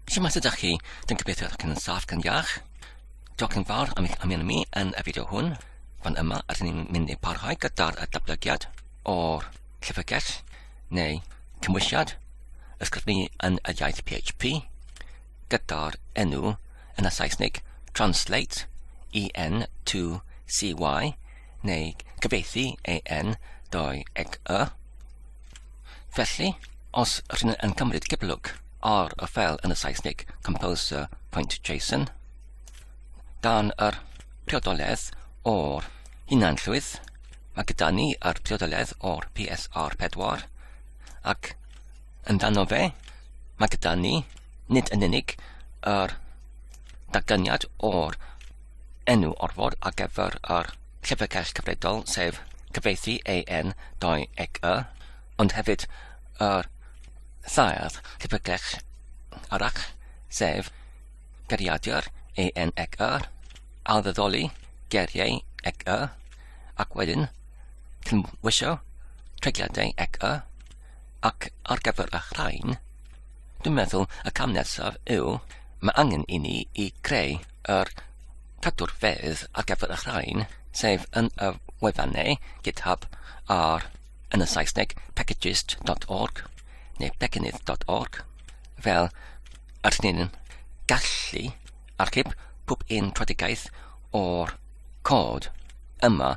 Shwmae ydych chi? Dwi'n gobeithio ac yn saff gan iach. Diolch yn fawr am eich ymuno yn y fideo hwn. Fan yma ydym ni'n mynd i parhau gyda'r datblygiad o'r llyfrgell neu cymwysiad ysgrifennu yn y iaith PHP gyda'r enw yn y Saesnig translate-en2cy neu cyfieithu en2cy. Felly, os rydyn yn cymryd gyflwg ar y ffeil yn y Saesnig composer.json dan yr priodoledd o'r hunanllwyth, mae gyda ni yr priodoledd o'r PSR4 ac yn dan o fe, mae gyda ni nid yn unig yr datganiad o'r enw orfod ar gyfer yr llyfrgell cyfredol sef cyfieithu en2cy, ond hefyd yr thair llyfrgell arall sef geriadur en2cy, alddaddoli geriau cy ac wedyn cymwisio treigliadau cy ac ar gyfer y rhain, dwi'n meddwl y cam nesaf yw mae angen i ni i creu yr cadwr fedd ar gyfer y rhain sef yn y wefannau GitHub yn y Saesneg packages.org neu becynydd.org fel ydyn ni'n gallu archib pob un trodigaeth o'r cod yma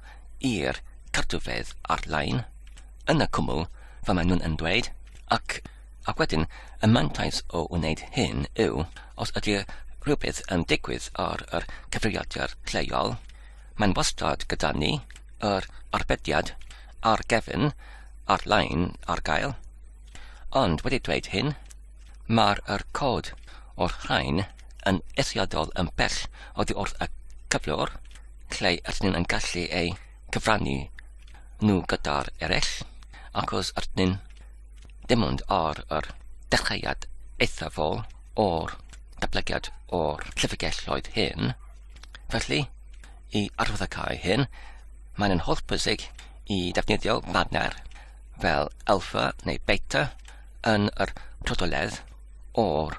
i'r cadwfedd ar-lein yn y cwmwl fel maen nhw'n dweud ac wedyn y mantais o wneud hyn yw os ydy rhywbeth yn digwydd ar yr cyfrifiadur lleol, mae'n wastad gyda ni yr arbediad ar gefn ar-lein ar gael. Ond wedi dweud hyn, mae'r cod o'r rhain yn eithriadol yn bell oddi wrth y cyflwr, lle ydyn nhw'n gallu ei cyfrannu nhw gyda'r eraill, achos ydyn dim ond ar yr dechreuad eithafol o'r datblygiad o'r llyfrgelloedd hyn. Felly, i arwyddocau hyn, mae'n hollbwysig i defnyddio banner fel alpha neu beta yn yr priodoledd o'r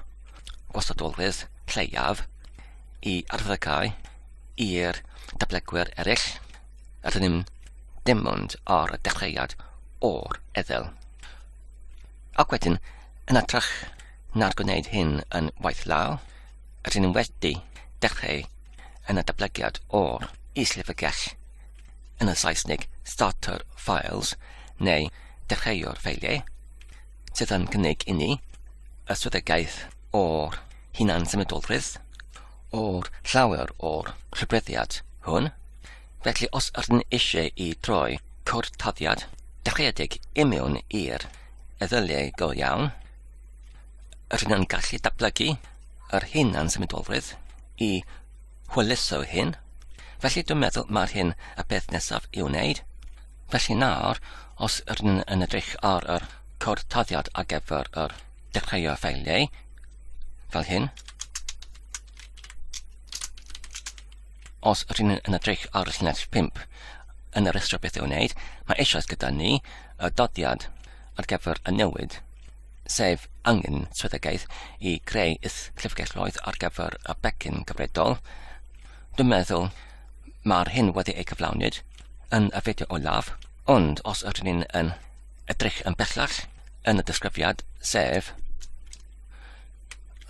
gwasadolwydd lleiaf i arwyddocau i'r datblygwyr eraill ydyn nhw'n dim ond ar y dechreuad o'r eddyl. Ac wedyn, yn atrach na'r gwneud hyn yn waith law, ydyn nhw'n wedi dechrau yn y datblygiad o'r is-llyfrgell yn y Saesnig starter files neu dechreuwr ffeiliau sydd yn cynnig i ni y swyddogaeth o'r hunan symudolrwydd o'r llawer o'r rhybreddiad hwn. Felly os ydyn eisiau i droi cwrtaddiad dechreuedig i mewn i'r eddyliau go iawn, ydyn nhw'n gallu datblygu yr hunan symudolrwydd i hwyluso hyn. Felly dwi'n meddwl mae'r hyn y beth nesaf i'w wneud. Felly nawr, os ydyn yn edrych ar yr cwrtaddiad ar gyfer yr dechreuwr ffeiliau, fel hyn. Os ydyn yn edrych ar y llinell 5 yn yr restr beth i'w wneud, mae eisoes gyda ni y dodiad ar gyfer y newid, sef angen swyddogaeth i creu llyfrgelloedd ar gyfer y becyn gyfredol. Dwi'n meddwl mae'r hyn wedi ei cyflawnid yn y fideo olaf, ond os ydyn yn edrych yn bellach yn y disgrifiad sef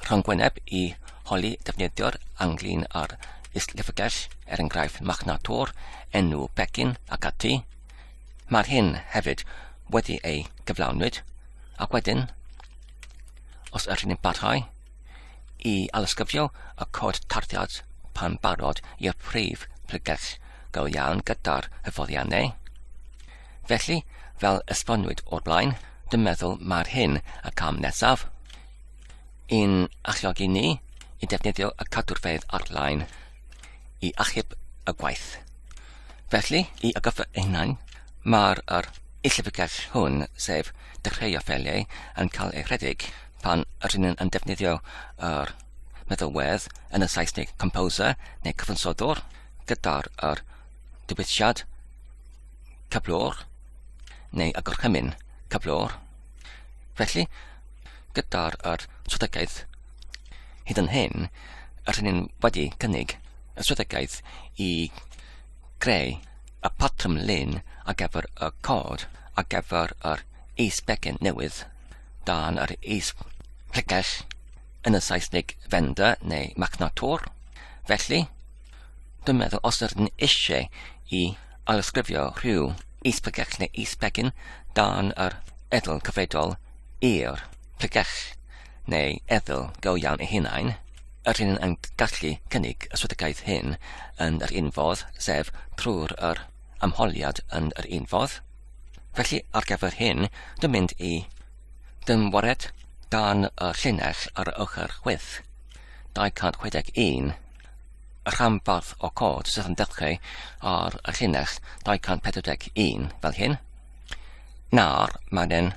rhongwyneb i holi defnyddio'r anglyn ar is-llyfrgell enghraifft machnatwr, enw becyn ac ati. Mae'r hyn hefyd wedi ei gyflawnwyd ac wedyn, os ydyn ni'n barhau i alysgrifio y cod tarddiad pan barod i'r prif llyfrgell go iawn gyda'r hyfforddiannau. Felly, fel esbonwyd o'r blaen, dwi'n meddwl mae'r hyn y cam nesaf i'n alliogi ni i defnyddio y cadwrfedd ar-lein i achub y gwaith. Felly, i agaffa hunain, mae'r llyfrgell hwn, sef dechreuwr ffeiliau, yn cael ei rhedeg pan ydyn yn defnyddio yr meddylwedd yn y Saesnig composer neu cyfansoddwr gyda'r diwylliad cyflwr neu y gorchymyn cyflwr. Felly, gyda'r swyddogaeth Hyd yn hyn, rydyn ni'n wedi cynnig y strategaeth I greu y patrwm lun ar gyfer y cod ar gyfer yr is-begin newydd dan yr is-plicell yn y Saesnig vendor neu machnatwr. Felly, dwi'n meddwl os ydyn eisiau I alysgrifio rhyw is-plicell neu is-begin dan yr edl cyfredol i'r plicell neu edl go iawn ei hunain, rydyn yn gallu cynnig y strategaeth hyn yn yr unfodd, sef trwy'r yr ymholiad yn yr unfodd. Felly, ar gyfer hyn, dwi'n mynd I dymwared dan y llinell ar y ochr chwith 261, y rhanbarth o cod sydd yn dechrau ar y llinell 241 fel hyn. Nawr, mae'n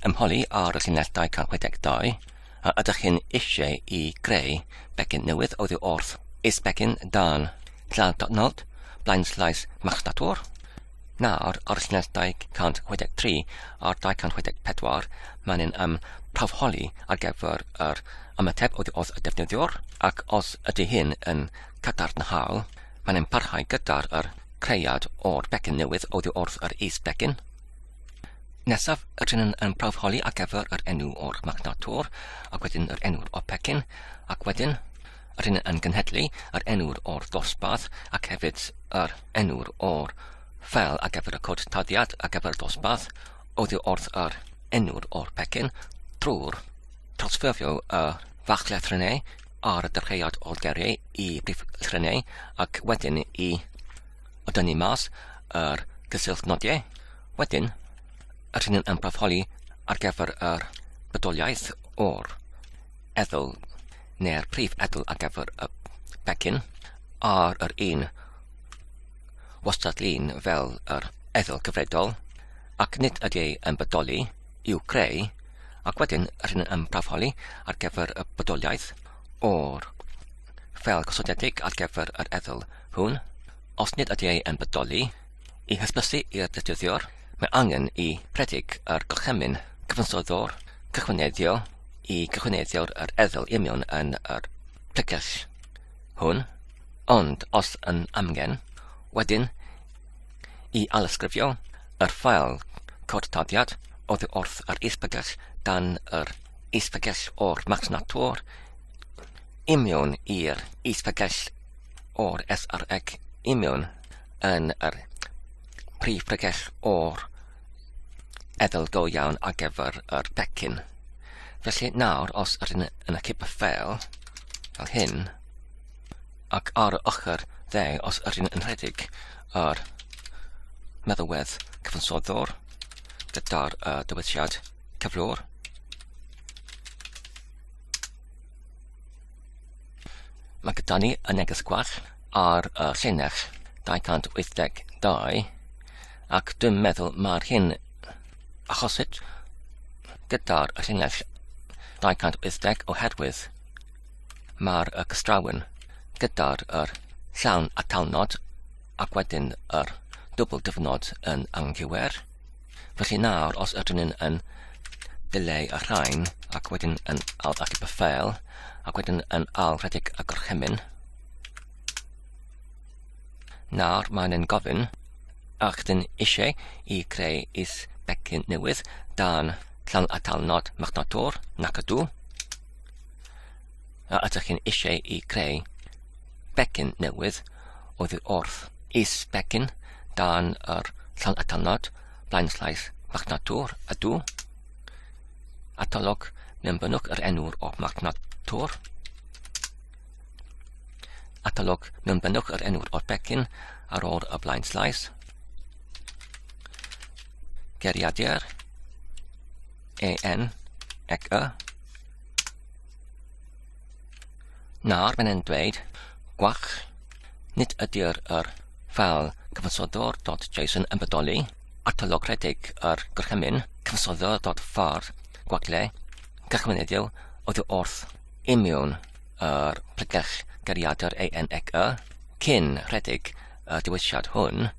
ymholi ar y llinell 262, a ydych chi'n eisiau I greu begin newydd oddi wrth is-begin dan llaw.nod blaenslaes machnatwr. Nawr, ar y llinell 263 a'r 264, mae'n profholi ar gyfer yr ymateb oddi wrth y defnyddiwr, ac os ydy hyn yn cadarnhaol, mae'n parhau gyda'r creiad o'r begin newydd oddi wrth yr is-begin. Nesaf, rydyn yn profholi ar gyfer yr enw o'r machnatwr, ac wedyn yr enw o'r begin, ac wedyn rydyn yn gynhedlu yr enw o'r dosbarth ac hefyd yr enw o'r ffel ar gyfer y cod taddiad ar gyfer y dosbarth oddi wrth yr enw o'r begin drwy'r transferio y fach lethrynau ar y dechreuad o'r geriau I brif lethrynau ac wedyn I dynnu mas yr gysyllt nodiau. Wedyn, rydyn yn profholi ar gyfer yr bodoliaeth o'r edl neu'r prif edl ar gyfer y begin ar yr un wastad-lun fel yr edl gyfredol ac nid ydy ei yn bodoli i'w creu ac wedyn rydyn yn profholi ar gyfer y bodoliaeth o'r fel gosodiedig ar gyfer yr edl hwn. Os nid ydy ei yn bodoli I hysbysu i'r defnyddiwr, mae angen I rhedeg yr gorchymyn cyfansoddwr cychwyneddio I cychwyneddio'r edl union yn yr plicell hwn, ond os yn amgen, wedyn I alysgrifio yr ffail cod taddiad oddi wrth yr is-begell dan yr is-begell o'r machnatwr union i'r is-begell o'r SRX union yn yr prif pregell o'r edl go iawn ar gyfer yr begin. Felly nawr, os rydyn yn y cip y ffel, fel hyn, ac ar y ochr dde, os rydyn yn rhedeg yr meddalwedd cyfansoddwr gyda'r dywediad cyflwr, mae gyda ni y neges gwall ar y llinell 282 ac dwi'n meddwl mae'r hyn achosid gyda'r llinell 280 oherwydd mae'r gystrawen gyda'r llawn atalnod ac wedyn yr dwbl dyfnod yn anghywer. Felly nawr, os ydyn yn dileu y rhain ac wedyn yn al ac y ffel ac wedyn yn al rhedeg y gorchymyn, nawr mae'n gofyn ac dyn eisiau I creu is-begin newydd dan llawn atalnod machnatwr nac ydw, a ydych chi'n eisiau I creu begin newydd oddi wrth is-begin dan yr llawn atalnod blaenslaes machnatwr ydw, atolwg nembynwch yr enw o'r machnatwr, atolwg nembynwch yr enw o'r begin ar ôl y blaenslaes, geriadur EN ec Y. Nawr mae'n dweud gwach nid ydy'r ffel cyfansoddwr.json yn bodoli atolwg rhedeg yr gorchymyn cyfansoddwr.far gwagle cychwyneddio oddi wrth union yr plegell geriadur EN ec Y cyn rhedeg y diwylliad hwn.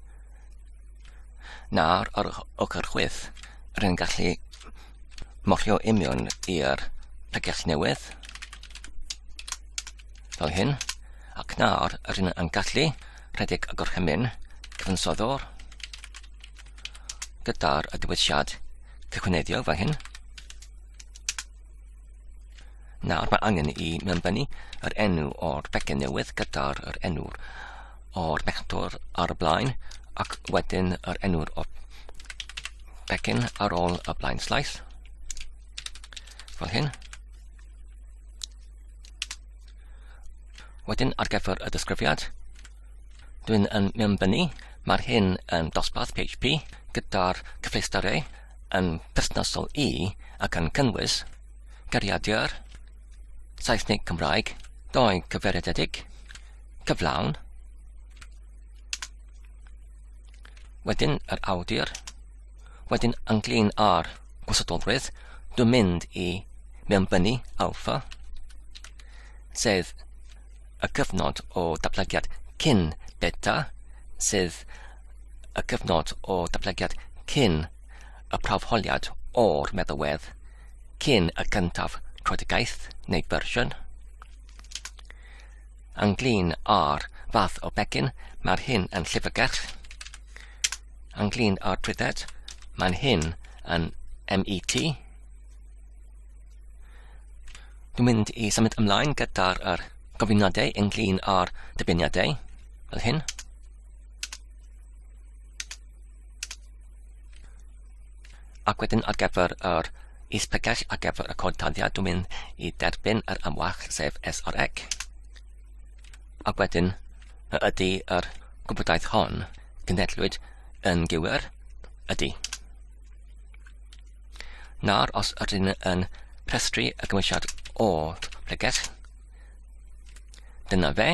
Nawr, ar ochr chwith, rydyn gallu morrio union i'r plegell newydd fel hyn, ac nawr rydyn yn gallu rhedeg y gorchymyn cyfansoddwr gyda'r diwylliad cychwyneddio fel hyn. Nawr mae angen i mewnbynnu yr enw o'r becyn newydd gyda'r enw o'r mechdwr ar y blaen, ac wedyn yr enw o'r becyn ar ôl y blaen slaeth, fel hyn. Wedyn ar gyfer y disgrifiad, dwi'n yn mewnbynnu, mae'r hyn yn dosbarth PHP gyda'r cyfleusterau yn perthnasol i ac yn cynnwys geiriadur Saesneg Cymraeg, 2 cyfeiriadedig, cyflawn, wedyn yr awdur, wedyn ynglyn â'r gwasadolrwydd, dwi'n mynd i mewnbynnu alpha, sef y cyfnod o datblygiad cyn beta, sef y cyfnod o datblygiad cyn y prawfholiad o'r meddalwedd, cyn y cyntaf troedagaeth neu fersiwn. Ynglyn â'r fath o becyn, mae'r hyn yn llyfrgell. Ynglyn â'r trwydded, mae'n hyn yn MET. Dwi'n mynd i symud ymlaen gyda'r gofynodau ynglyn â'r dyfyniadau, fel hyn. Ac wedyn ar gyfer yr is-pegell ar gyfer y codtaddiad, dwi'n mynd i derbyn yr ymwach sef SRC. Ac wedyn ydy yr gwybodaeth hon gynhedlwyd yn gywir, ydy. Nawr os ydyn yn rhestru y gymwysiad o'r pregell, dyna fe.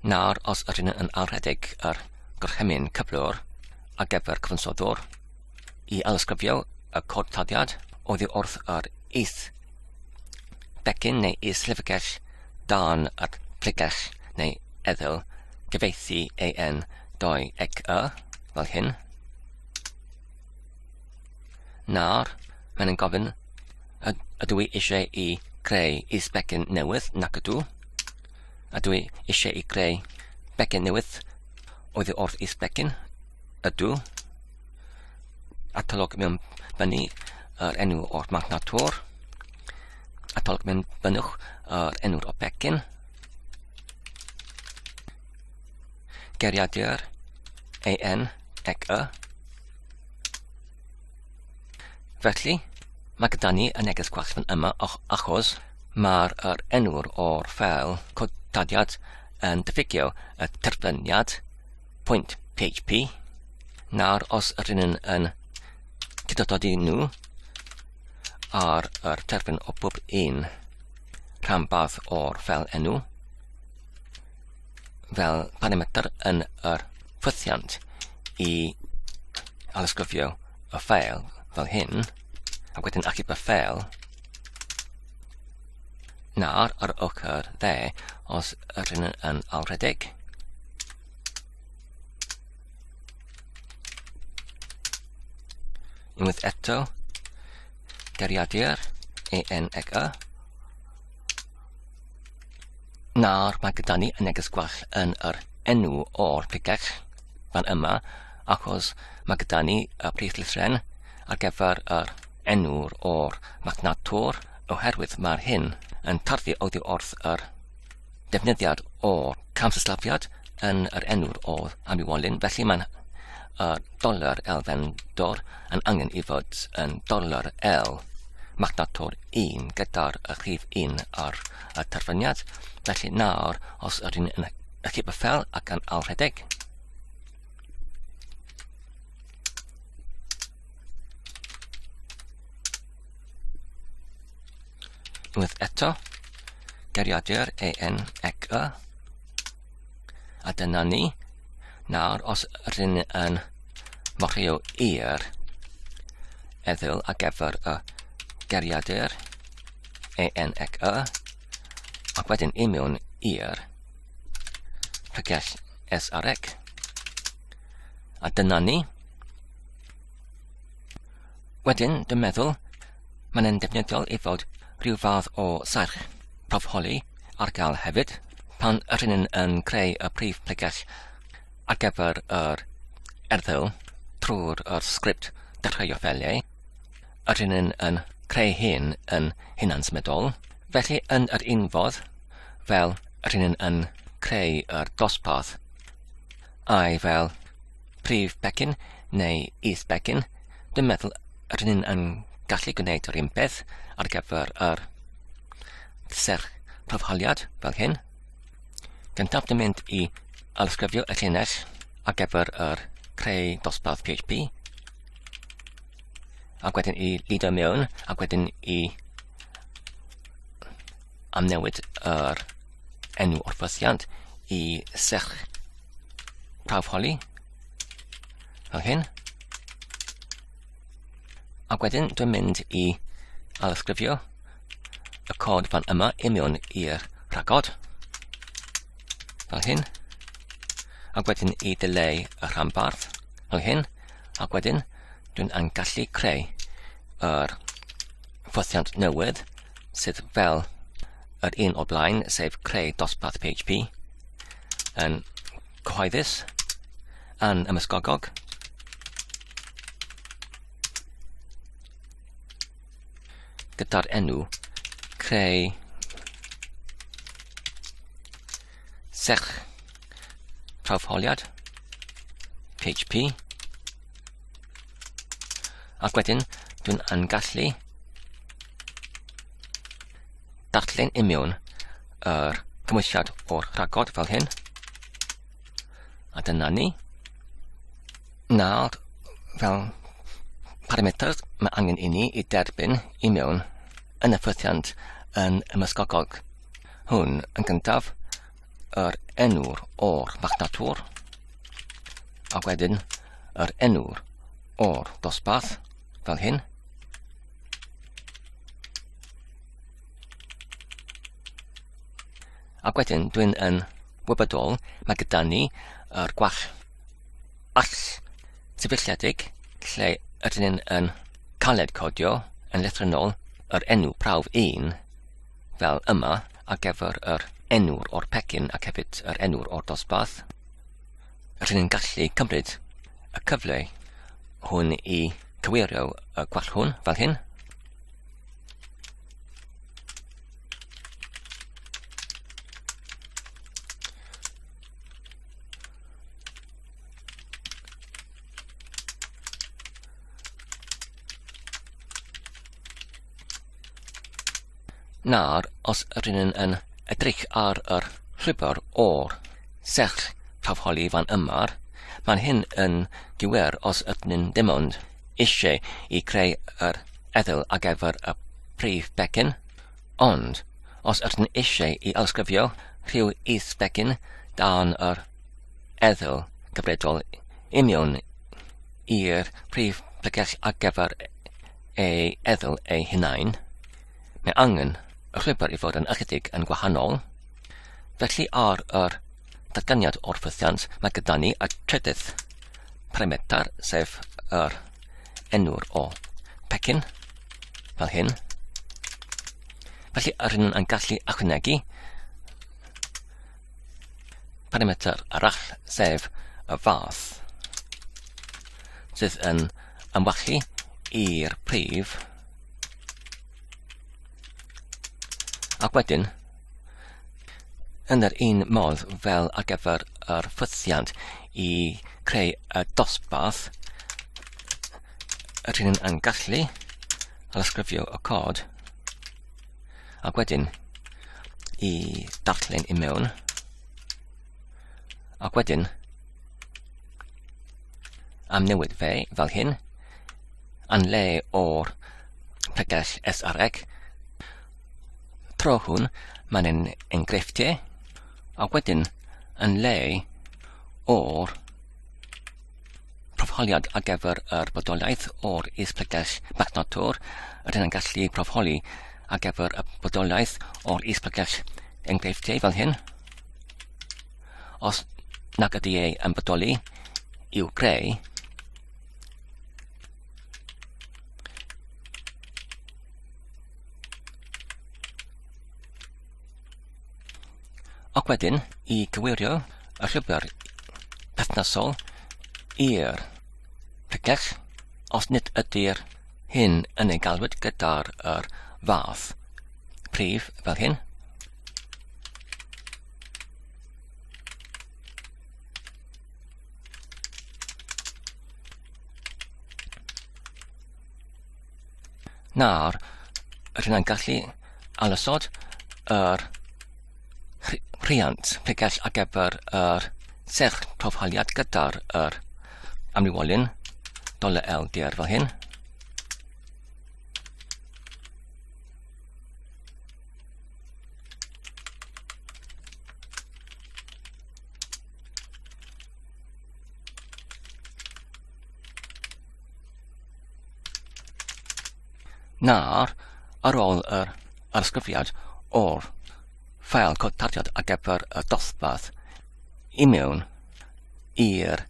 Nawr os ydyn yn alrhedeg yr gorchymyn cyflwr ar gyfer cyfansoddwr i alysgrifio y codtaddiad oddi wrth yr is-becyn neu is-llyfrgell dan y pregell neu eddyl gyfieithu en2cy fel hyn. Nawr, mae'n yn gofyn ydw i eisiau i greu is-becyn newydd nac ydw. Ydw i eisiau i greu becyn newydd oddi wrth is-becyn ydw. Atolwg mewn bynnu yr enw o'r magnatwr. Atolwg mewn bynnwch yr enw o'r becyn. Geiriadur en2cy. Felly, mae gyda ni y neges gwell fan yma achos mae'r enw'r o'r ffeil codtadiad yn diffygio y terfyniad .php. Nawr, os ydyn yn cydododi nhw ar yr terfyn o bob un rhanbarth o'r ffeil enw fel parametr yn yr ffwythiant i alysgrifio y ffeil fel hyn, a wedyn achub y ffeil. Nawr ar ochr dde os ydyn yn alrhedeg. Unwaith eto, geiriadur en2cy. Nawr mae gyda ni y neges gwell yn yr enw o'r pregell fan yma, achos mae gyda ni y prif lythren ar gyfer yr enw'r o'r magnatwr, oherwydd mae'r hyn yn tarddu oddi wrth yr defnyddiad o'r camsyslafiad yn yr enw'r o'r amywolyn, felly mae'n $L elfennor yn angen i fod yn $L magnatwr 1 gyda'r rhif 1 ar y terfyniad. Felly nawr, os ydyn yn achub y ffeil ac yn alrhedeg, unwaith eto, geiriadur en2cy, a dyna ni. Nawr, os ydyn yn morio i'r eddyl ar gyfer y geiriadur en2cy, ac wedyn i mewn i'r pregell SRC, a dyna ni. Wedyn, dwi'n meddwl, mae'n defnyddiol i fod rhyw fath o serch profholi ar gael hefyd pan rydyn yn creu y prif pregell ar gyfer yr erthil trwy'r sgript dechreuo ffeliau. Rydyn yn creu hyn yn hunansmedol. Felly yn yr un fodd, fel rydyn yn creu yr dosbarth a'i fel prif becyn neu is-becyn, dwi'n meddwl rydyn yn gallu gwneud yr un peth ar gyfer yr serch profholiad fel hyn. Gyntaf dwi'n mynd i alysgrifio y llinell ar gyfer yr creu dosbarth PHP, ac wedyn i lido mewn, ac wedyn i amnewid yr enw o'r ffythiant i serch prawfholi fel hyn. Ac wedyn dwi'n mynd i alysgrifio y cod fan yma i mewn i'r rhagod fel hyn, ac wedyn i dileu y rhanbarth fel hyn, ac wedyn dwi'n yn gallu creu yr ffythiant newydd sydd fel yr un o'r blaen, sef creu dosbarth PHP yn cyhoeddus yn ymysgogog, gyda'r enw creu serch prawfholiad PHP, ac wedyn dwi'n yn gallu darllen i mewn yr cymwysiad o'r rhagod fel hyn, a dyna ni. Nawr, fel parameters mae angen i ni i derbyn i mewn yn y ffythiant yn ymysgogog. Hwn yn gyntaf yr enw'r o'r machnatwr, ac wedyn yr enw'r o'r dosbarth fel hyn. Ac wedyn dwi'n yn wybodol mae gyda ni yr gwall all sefydliedig lle ydyn yn caled codio yn lythrennol yr enw prawf 1 fel yma ar gyfer yr enw'r o'r pecyn ac hefyd yr enw'r o'r dosbarth. Rydyn yn gallu cymryd y cyfle hwn i cywirio y gwall hwn fel hyn. Nawr, os rydyn yn edrych ar yr llwybr o'r serch prawfholi fan yma, mae'n hyn yn gywir os ydyn dim ond eisiau i creu yr erthil ar gyfer y prif becyn, ond os ydyn eisiau i alysgrifio rhyw is-becyn dan yr erthil gyfredol i mewn i'r prif pregell ar gyfer ei erthil ei hunain, mae angen y llwybr i fod yn ychydig yn gwahanol. Felly ar yr datganiad o'r ffythiant mae gyda ni y trydydd parameter, sef yr enw'r o pecyn fel hyn. Felly rydyn yn gallu ychwanegu parameter arall, sef y fath sydd yn ymwallu i'r prif, ac wedyn yn yr un modd fel ar gyfer yr ffythiant i creu y dosbarth, rydyn yn gallu alysgrifio y cod, ac wedyn i darllen i mewn, ac wedyn amnewid fe fel hyn, yn le o'r pregell SRX. Tro hwn mae'n yn enghreifftiau, ac wedyn yn le o'r profholiad ar gyfer yr bodolaeth o'r is-pregell machnatwr, rydyn yn gallu profholi ar gyfer y bodolaeth o'r is-pregell enghreifftiau fel hyn. Os nag ydy ei yn bodoli i'w greu, Ac wedyn, I cywirio y llwybr perthnasol i'r pregell os nid ydy'r hyn yn ei galwyd gyda'r fath prif fel hyn. Nawr, rydyn ni'n gallu alusod yr rhiant pregell ar gyfer yr serch profholiad gyda'r amrywolyn $L fel hyn. Nawr, ar ôl yr ysgrifiad o'r ffail cod tardiad ar gyfer y dosbarth I mewn i'r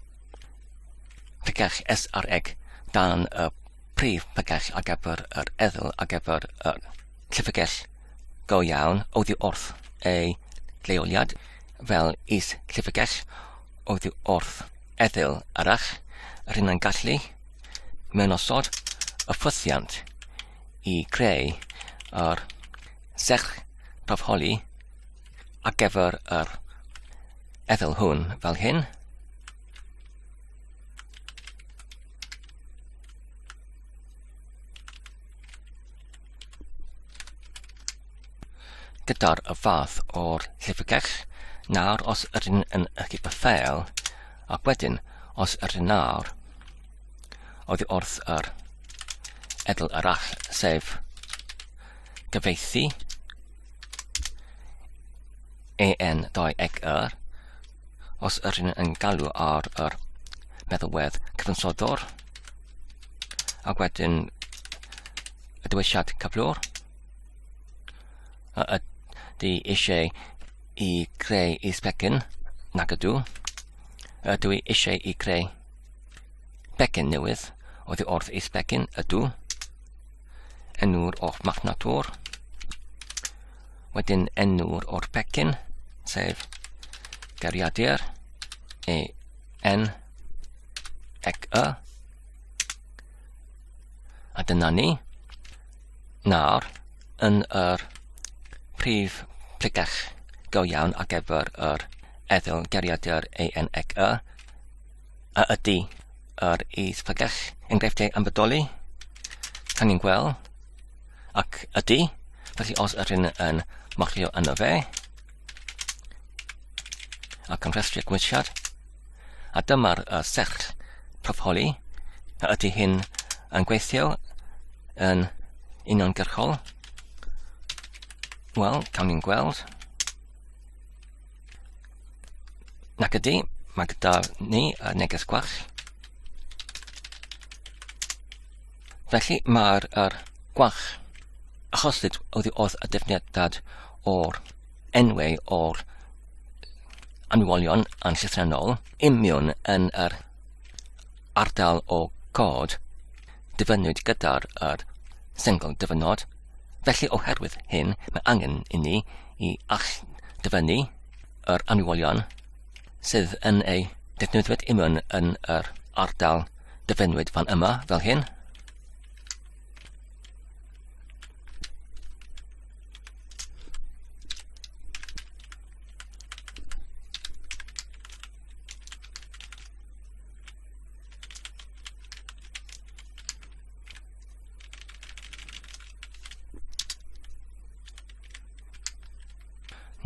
pregell SRX dan y prif pregell ar gyfer yr eddyl ar gyfer y llyfrgell go iawn oddi wrth ei leoliad fel is llyfrgell oddi wrth eddyl arall rydyn ni'n gallu mewn osod y ffwthiant I creu yr serch profholi ar gyfer yr eddyl hwn fel hyn. Gyda'r fath o'r llyfrgell, nawr os ydyn yn ychydig y ffeil, ac wedyn os ydyn nawr oddi wrth yr eddyl arall sef gyfieithu en2cy os ydyn yn galw ar yr meddalwedd cyfansoddwr ac wedyn y dywisiad cyflwr ydy eisiau I creu is-begyn nag ydw ydw I eisiau I creu begyn newydd oddi wrth is-begyn ydw enw'r o'r machnatwr wedyn enw'r o'r begyn sef gariadur en cy a dyna ni nawr yn yr prif pregell go iawn ar gyfer yr eddyl gariadur en cy ydy yr is-pregell enghreifftiau yn bodoli can ni'n gweld ac ydy felly os ydyn yn marcio yno fe ac yn rhestri'r gwisiad a dyma'r serch profholi ydy hyn yn gweithio yn uniongyrchol wel, cawn ni'n gweld nac ydy mae gyda ni y neges gwach felly mae'r gwach achoslyd oddi wrth y defnyddiad o'r enwau o'r anwolion yn llythrennol union yn yr ardal o cod dyfynwyd gyda'r single dyfynod felly oherwydd hyn mae angen I ni I all-dyfynnu yr anwolion sydd yn ei defnyddiwyd union yn yr ardal dyfynwyd fan yma fel hyn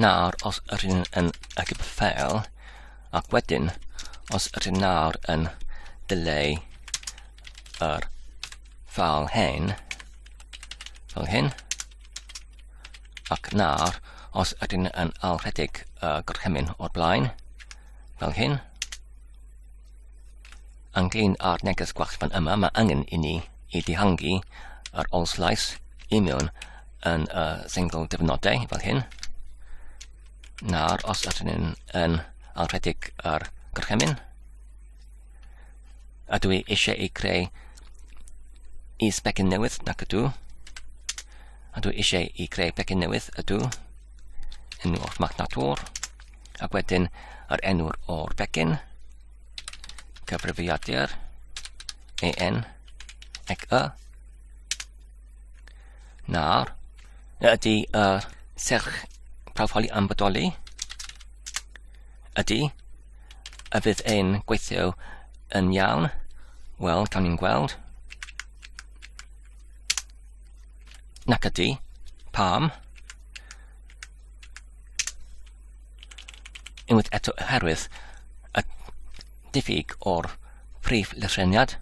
nawr os ydyn yn ychydig ffeil ac wedyn os ydyn nawr yn dileu yr ffeil hyn fel hyn ac nawr os ydyn yn alrhedig gorchymyn o'r blaen fel hyn ynglyn â'r neges gwach fan yma mae angen I ni I ddihangu yr olslais union yn single dyfynodau fel hyn nawr os ydyn yn alrhedig yr gorchymyn ydw I eisiau I creu is-begyn newydd nac ydw ydw I eisiau I creu begyn newydd ydw enw o'r machnatwr Ac wedyn yr enw'r o'r begyn, cyfrifiadur, en, ec y. Nawr, ydy serch prawfholi am bodoli, ydy y fydd ein gweithio yn iawn. Wel, cawn ni'n gweld. Nac ydy, pam. Unwaith eto oherwydd y diffyg o'r prif lythreniad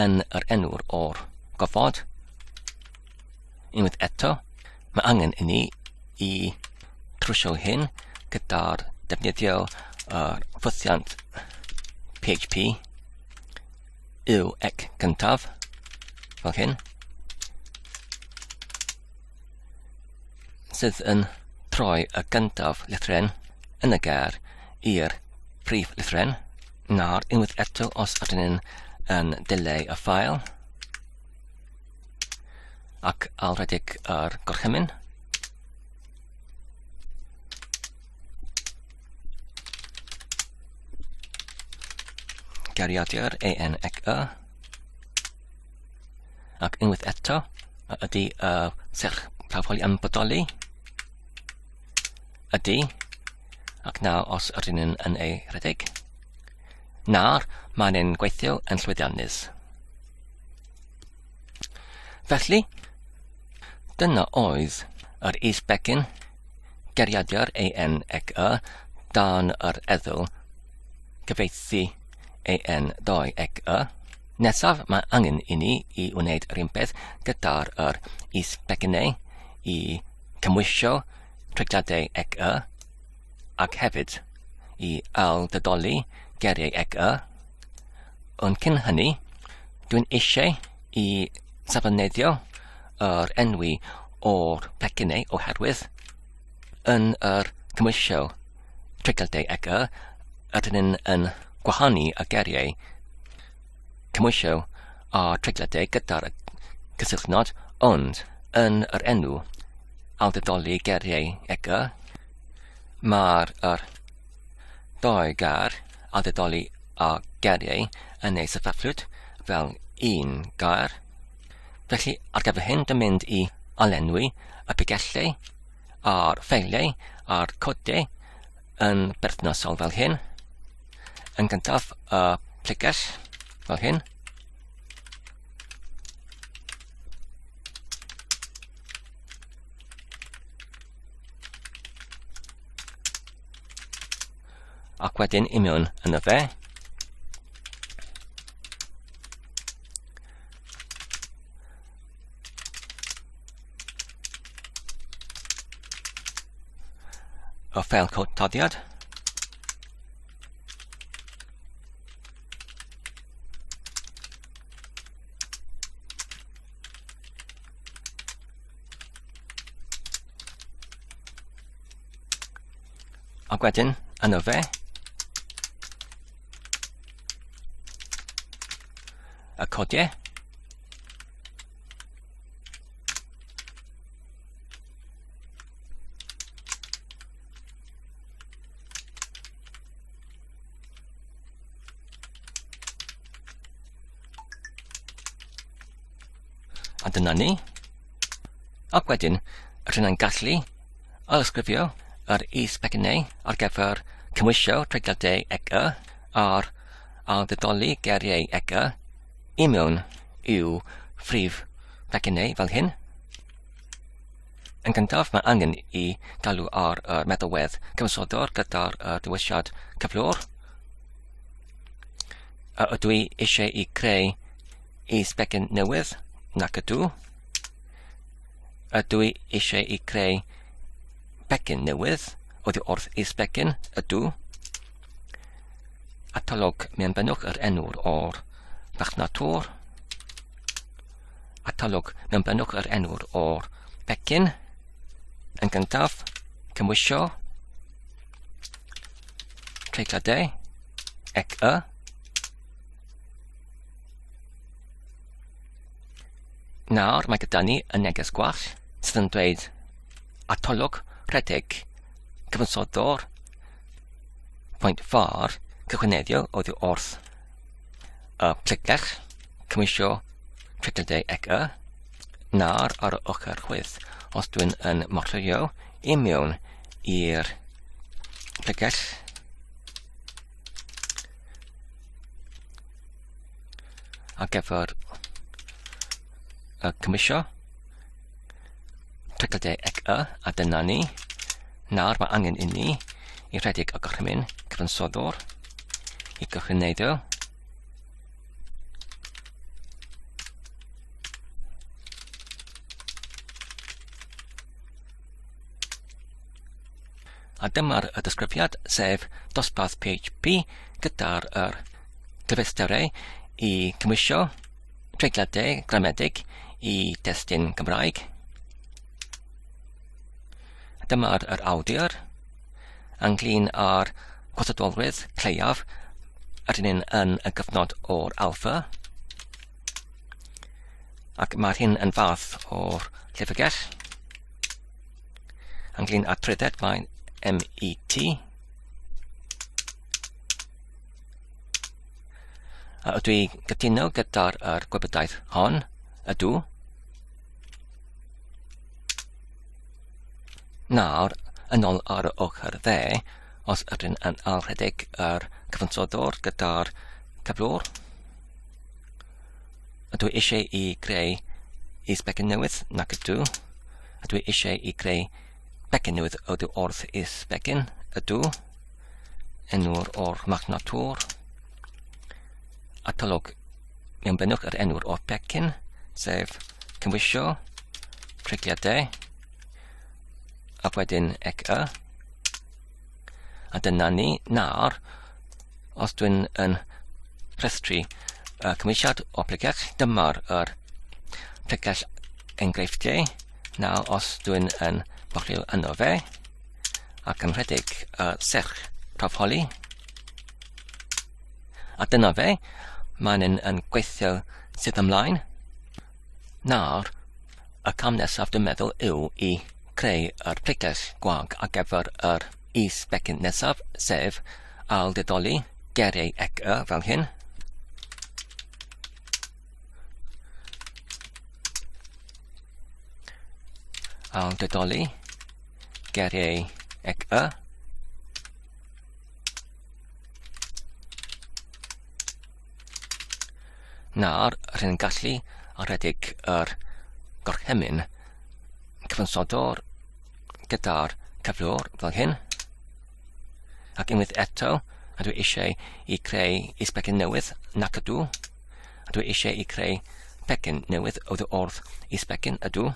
yn yr enw'r o'r gofod. Unwaith eto, mae angen i ni i trwsio hyn gyda'r defnyddio ffwthiant PHP yw ec gyntaf, fel hyn, sydd yn troi y gyntaf lythren yn y gair i'r prif lythren. Nawr, unwaith eto os ydyn ni'n yn dileu y ffail ac al redig yr gorchymyn, gariadur en ec y, ac unwaith eto ydy serch prawfholi am bodoli, ydy, ac nawr os ydyn nhw'n yn ei rhedeg, nawr mae'n ein gweithio yn llwyddiannus. Felly, dyna oedd yr is-begyn gariadur en ec y dan yr eddl cyfieithu en2cy ec y. Nesaf, mae angen i ni i wneud yr un peth gyda'r is-begynau i cymwisio treigliadau ec y ac hefyd i ail-dydoli geiriau ec y. Ond cyn hynny, dwi'n eisiau i safoneddio yr enwi o'r begynau oherwydd yn yr cymwisio treigliadau ec y ydyn yn gwahanu y geiriau cymwisio a treigliadau gyda'r cysylltnod, ond yn yr enw ail-dydoli geiriau ec y, mae'r ddau gair ail-dydoli a geiriau yn ei sefyllwyd fel un gair. Felly, ar gyfer hyn, dwi'n mynd i alenwi y bigellau a'r ffeiliau a'r codau yn berthnasol fel hyn. Yn gyntaf y plicell fel hyn. Ac wedyn i mewn yn y fe. Y ffeil cododiad. Ac wedyn yn y fe. Y codiau. A dyna ni. Ac wedyn, rydyn ni'n gallu ysgrifio yr is-begynau ar gyfer cymwisio treigliadau ec y a'r ail-dydoli geiriau ec y i mewn i'w phrif begynau fel hyn. Yn gyntaf, mae angen i galw ar meddalwedd cyfansoddwr gyda'r dywisiad cyflwr. Ydw i eisiau i creu is-begyn newydd? Nac ydw. Ydw i eisiau i creu begyn newydd? Oddi wrth is-begyn? Ydw. Atalog mewnbynwch yr enw'r o'r fachnatwr. Atalog mewnbynwch yr enw'r o'r begyn. Yn gyntaf, cymwisio treigliadau ec y. Nawr mae gyda ni y neges gwall sydd yn dweud atolwg rhedeg cyfansoddwr Pwynt 4, cychwynedio oddi wrth y plicach, cymisio treigliadau ec y, na'r ar y ochr chwith os dwi'n yn morlio i mewn i'r plicach ar gyfer y cymisio treigliadau ec y a dyna ni. Nawr mae angen i ni i rhedeg y gorchymyn cyfansoddwr i gychwyneiddio a dyma'r y disgrifiad sef dosbarth PHP gyda'r gyfestyriau i cymisio treigliadau gramedig i destun Gymraeg. Dyma'r awdur ynglyn â'r gwasadolrwydd cleiaf ydyn ni'n yn y gyfnod o'r alpha ac mae'r hyn yn fath o'r llyfrgell ynglyn â'r trydded mae'n MET ydw i gytuno gyda'r gwybodaeth hon ydw. Nawr, yn ôl ar y ochr dde, os ydyn yn alrhedeg yr cyfansoddwr gyda'r cyflwr, ydw i eisiau i greu is-becyn newydd nac ydw. Ydw i eisiau i greu becyn newydd oddi wrth is-becyn ydw. Enw'r o'r machnatwr. Atolwg mewn benwch yr enw'r o'r becyn, sef cymwisio treigliadau ac wedyn ec y. A dyna ni nawr, os dwi'n yn rhestru cymwysiad o plicach, dyma'r plicach enghreifftiau. Nawr, os dwi'n yn bochlio yno fe, ac yn rhedeg serch rhafholi, a dyna fe, mae'n yn gweithio sydd ymlaen. Nawr, y cam nesaf dwi'n meddwl yw i creu yr plicach gwag ar gyfer yr is-becyn nesaf, sef ail-didoli geriau ec y fel hyn. Ail-didoli geriau ec y. Nawr, rydyn ni'n gallu rhedeg yr gorchymyn cyfansoddwr gyda'r cyflwr fel hyn. Ac unwaith eto, ydw i eisiau i creu is-becyn newydd nac ydw. Ydw i eisiau i creu becyn newydd oddi wrth is-becyn ydw.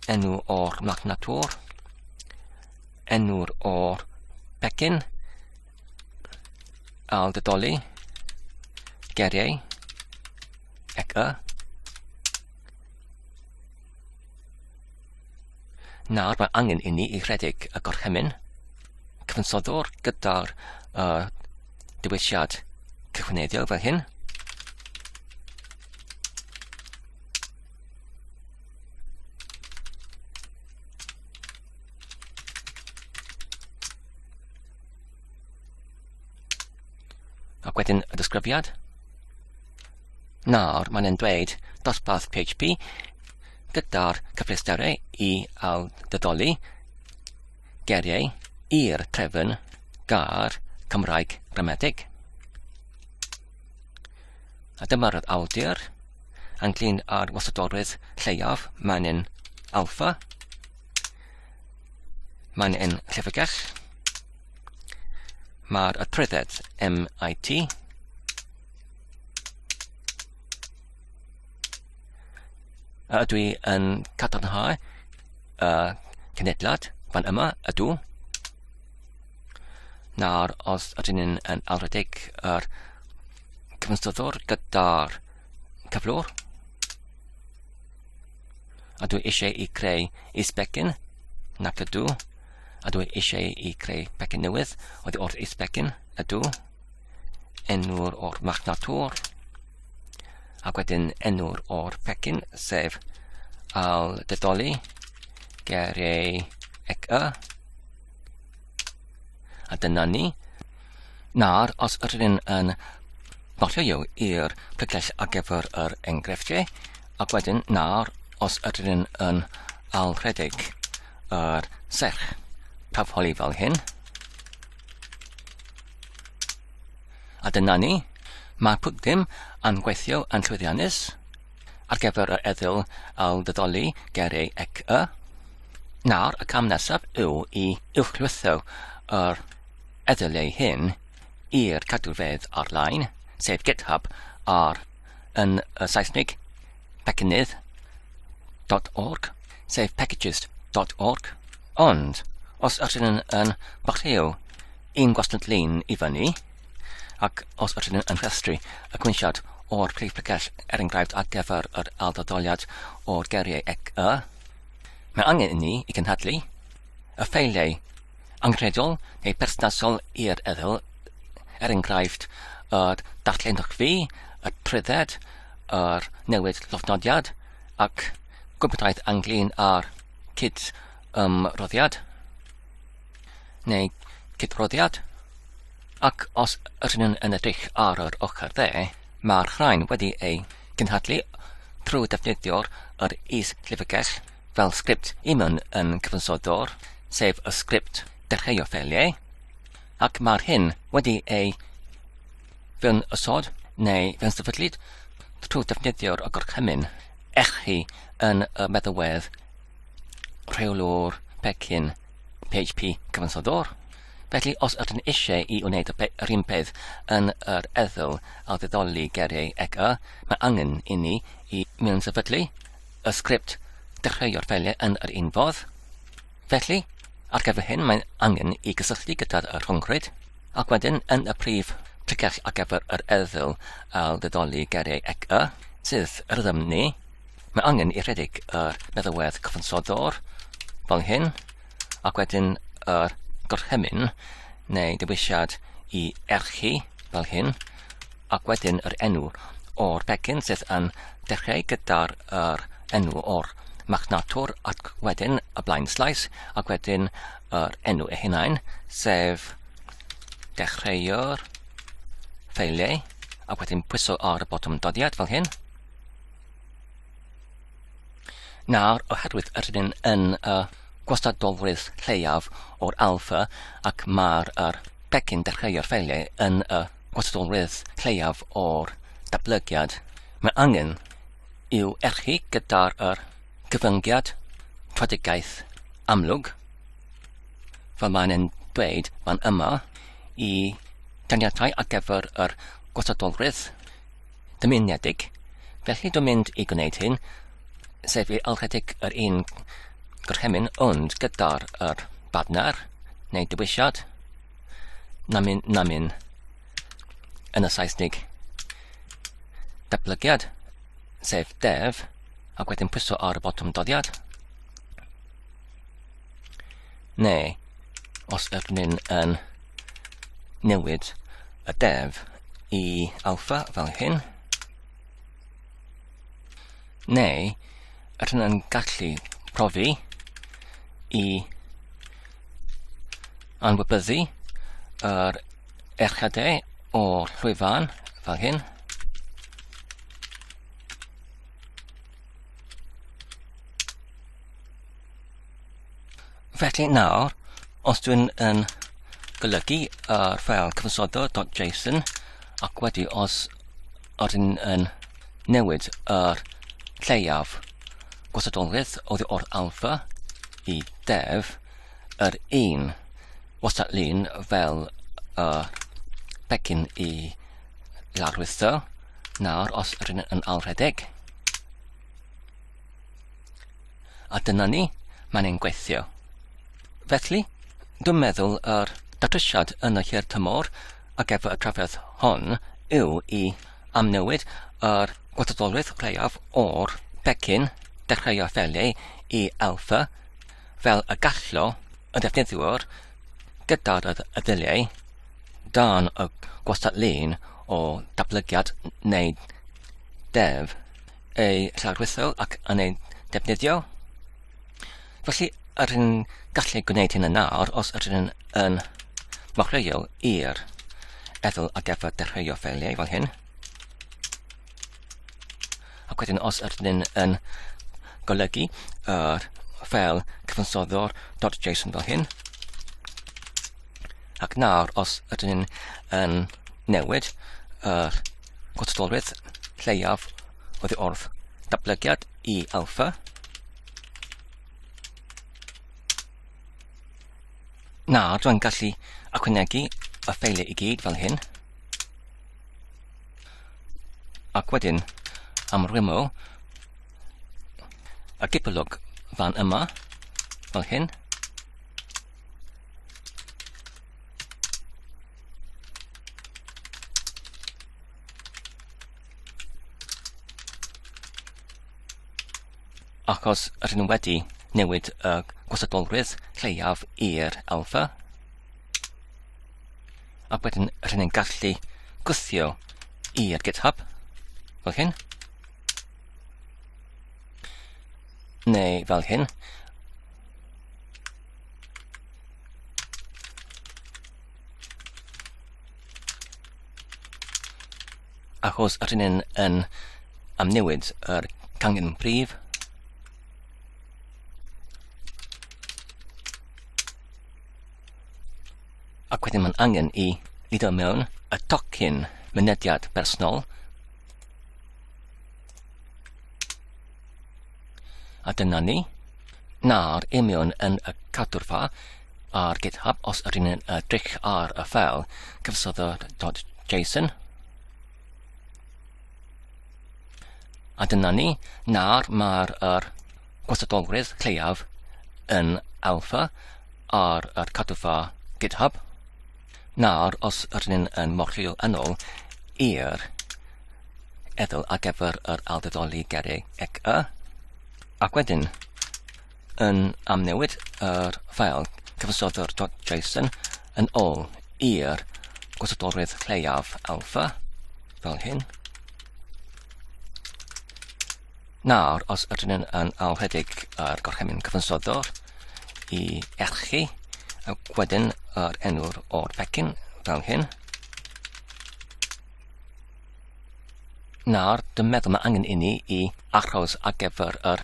Enw o'r machnatwr. Enw'r o'r becyn. Ail-didoli geriau ec y. Nawr mae angen i ni i rhedeg y gorchymyn cyfansoddwr gyda'r diwylliad cychwyneiddio fel hyn. Ac wedyn y disgrifiad. Nawr mae'n dweud dosbarth PHP gyda'r cyfleusterau i ail-didoli geriau i'r trefn gar Cymraeg gramedig. A dyma'r awdur ynglyn â'r wasadolrwydd lleiaf, mae'n alpha, mae'n llyfrgell, mae'r trydded MIT, ydw i yn cadarnhau cenedlad fan yma ydw. Nawr, os ydyn ni'n alrhedeg yr cyfansoddwr gyda'r cyflwr, ydw i eisiau i creu is-becyn nac ydw. Ydw i eisiau i creu becyn newydd oddi wrth is-becyn ydw. Enw'r o'r machnatwr. Ac wedyn enw'r o'r becyn, sef ail-didoli geriau ec y. A dyna ni. Nawr, os ydyn yn bolio i'r plegell ar gyfer yr enghreifftiau, ac wedyn nawr, os ydyn yn alrhedeg yr serch tafholi fel hyn, a dyna ni, mae pwgdim yn gweithio yn llwyddiannus ar gyfer yr eddyl al dyddoli geriau ec y. Nawr, y cam nesaf yw i uwchlwytho yr eddyliau hyn i'r cadwfedd ar-lein, sef GitHub yn y Saesnig pecynnydd.org, sef packages.org. Ond, os ydyn yn bolio un gwasanaeth lun i fyny, ac os ydyn yn rhestru y gwynsiad o'r prif plegell enghraifft ar gyfer yr aldodoliad o'r geriau ec y, mae angen i ni i gynhadlu y ffeiliau anghredol neu berthnasol i'r eddyl, enghraifft yr darllenwch y trydded, yr newid llofnodiad ac gwybodau ynglyn â'r cydroddiad neu cydroddiad. Ac os ydyn yn edrych ar yr ochr dde, mae'r rhain wedi ei gynhadlu trwy defnyddio'r is-llyfrgell fel sgript i mewn yn cyfansoddwr, sef y sgript dechreuo ffeiliau, ac mae'r hyn wedi ei fewn ysod neu fewn sefydlyd trwy defnyddio'r gorchymyn echu yn y meddalwedd rheolwr pecyn PHP cyfansoddwr. Felly, os ydyn eisiau i wneud yr un peth yn yr eddyl al ddiddoli geriau ec y, mae angen i ni i mewn sefydlu y sgript dechreuo'r ffeiliau yn yr un fodd. Felly, ar gyfer hyn, mae'n angen i gysylltu gyda'r rhwngrwyd, ac wedyn yn y prif plegell ar gyfer yr eddyl al ddiddoli geriau ec y, sydd yr rhythm ni, mae angen i rhedeg yr meddalwedd cyfansoddwr fel hyn, ac wedyn yr gorchymyn neu dewisiad i erchu fel hyn, ac wedyn yr enw o'r pecyn sydd yn dechrau gyda'r enw o'r machnatwr, ac wedyn y blaen slais, ac wedyn yr enw eu hunain, sef dechreuo'r ffeiliau, ac wedyn pwyso ar y botwm doddiad fel hyn. Nawr, oherwydd ydyn yn gwastadolrwydd lleiaf o'r alpha ac mae'r pecyn dechreuo'r ffeiliau yn y gwastadolrwydd lleiaf o'r datblygiad, mae angen i'w erchu gyda'r gyfyngiad trafodigaeth amlwg, fel mae'n dweud fan yma, i daniadau ar gyfer yr gwastadolrwydd dymuniedig. Felly dwi'n mynd i gwneud hyn, sef i alrhedeg yr un gorchymyn ond gyda'r badnar neu dewisiad namin yn y Saesnig datblygiad, sef dev, ac wedyn pwyso ar y botwm doddiad. Neu, os ydyn yn newid y dev i alpha fel hyn, neu ydyn yn gallu profi i anwybyddu yr erchadau o'r llwyfan fel hyn. Felly nawr, os dwi'n yn golygu yr ffeil cyfansoddwr.json, ac wedi os ydyn yn newid yr lleiaf gwastadolrwydd oddi o'r alpha i dev, yr un wastad lun fel pecyn i larwyddo. Nawr, os ydyn yn alrhedeg, a dyna ni, mae'n ein gweithio. Felly, dwi'n meddwl yr datrysiad yn y hir tymor ar gyfer y trafferth hon yw i amnewid yr gwastadolrwydd lleiaf o'r pecyn dechreuo ffeiliau i alpha fel y gallo y defnyddiwr gyda'r y ddiliau dan y gwastad lun o datblygiad neu dev ei llarwyddo ac yn ei defnyddio. Felly, ydyn gallu gwneud hyn yn nawr os ydyn yn machleuol i'r eddol ar gyfer dechreuo ffeiliau fel hyn. Ac wedyn os ydyn ni'n yn golygu yr ffeil cyfansoddwr .json fel hyn. Ac nawr os ydyn ni'n yn newid yr gwrthdolwydd lleiaf oddi wrth datblygiad I alpha. Nawr dwi'n gallu ychwanegu y ffeiliau I gyd fel hyn. Ac wedyn amrymo y gipolwg fan yma fel hyn. Achos rydyn nhw wedi newid y gwrthdolwydd lleiaf i'r alpha. Ac wedyn rydyn nhw'n gallu gwthio i'r GitHub fel hyn. Neu fel hyn. Achos rydyn nhw'n yn amnewid yr cangen prif. Ac wedyn mae'n angen I lido mewn y tocyn mynediad personol. A dyna ni. Nawr mewn yn y cadwrfa ar GitHub os ydyn ni'n edrych ar y ffeil cyfansoddwr.json. A dyna ni. Nawr mae'r gwrthdolwydd lleiaf yn alpha ar y cadwrfa GitHub. Nawr, os ydyn ni'n yn morllio yn ôl i'r eddol ar gyfer yr aldyddoli gerrig y, ac wedyn yn amnewid yr ffeil cyfansoddwr.json yn ôl i'r gwrthdolwydd lleiaf alpha, fel hyn. Nawr, os ydyn ni'n yn alwedig yr gorchymyn cyfansoddwr I erchu, ac wedyn yr enw'r o'r pecyn fel hyn. Nawr, dwi'n meddwl mae angen I ni I achos ar gyfer yr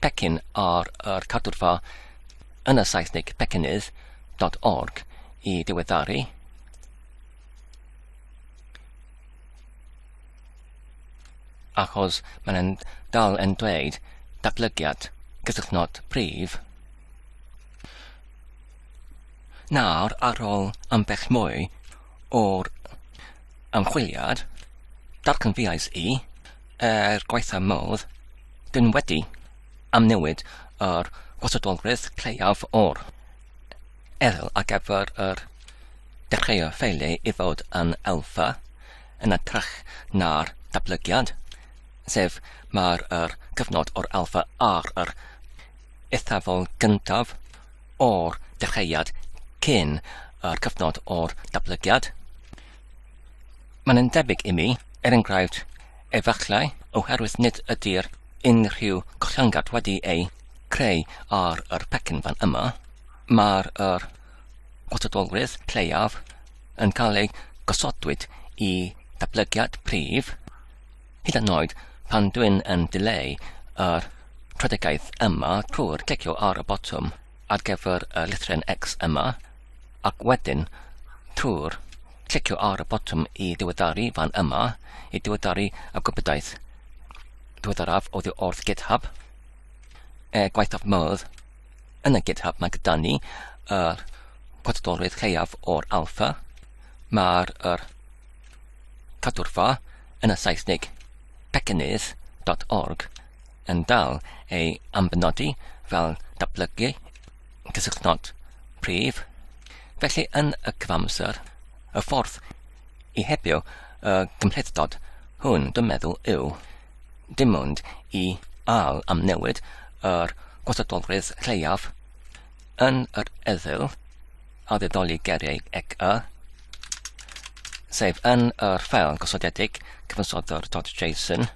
pecyn ar yr cadwrfa yn y Saesnig pecynydd.org I diweddaru. Achos mae'n dal yn dweud datblygiad gysylltnod prif. Nawr, ar ôl ambell mwy o'r ymchwiliad, darcanfuais I gwaitha modd, dyn wedi amnewid yr gwrthdolwydd lleiaf o'r eddol ar gyfer yr dechreuo ffeiliau I fod yn alpha yn edrych na'r datblygiad, sef mae'r cyfnod o'r alpha ar yr eithafol gyntaf o'r dechreuad cyn yr cyfnod o'r datblygiad. Mae'n debyg I mi, enghraifft efallai, oherwydd nid ydy'r unrhyw gollyngad wedi ei creu ar yr pecyn fan yma, mae'r gwrthdolwydd lleiaf yn cael ei gosodwyd I datblygiad prif, hyd yn oed pan dwi'n yn dileu yr tredegaeth yma trwy'r clicio ar y botwm ar gyfer y lythren X yma, ac wedyn trwy'r clicio ar y botwm I diweddaru fan yma, I diweddaru y gwybodaeth diweddaraf oddi wrth GitHub. Gwaithaf modd yn y GitHub mae gyda ni yr gwrthdolwydd lleiaf o'r alpha. Mae'r cadwrfa yn y Saesnig pecynydd.org yn dal ei ambenodi fel datblygu cysylltnod prif. Felly yn y cyfamser, y ffordd I hebio y gymhlethdod hwn dwi'n meddwl yw dim ond I ail amnewid yr gwrthdolwydd lleiaf yn yr eddol aldyddoli gerrig y, sef yn yr ffeil gosodiedig cyfansoddwr.json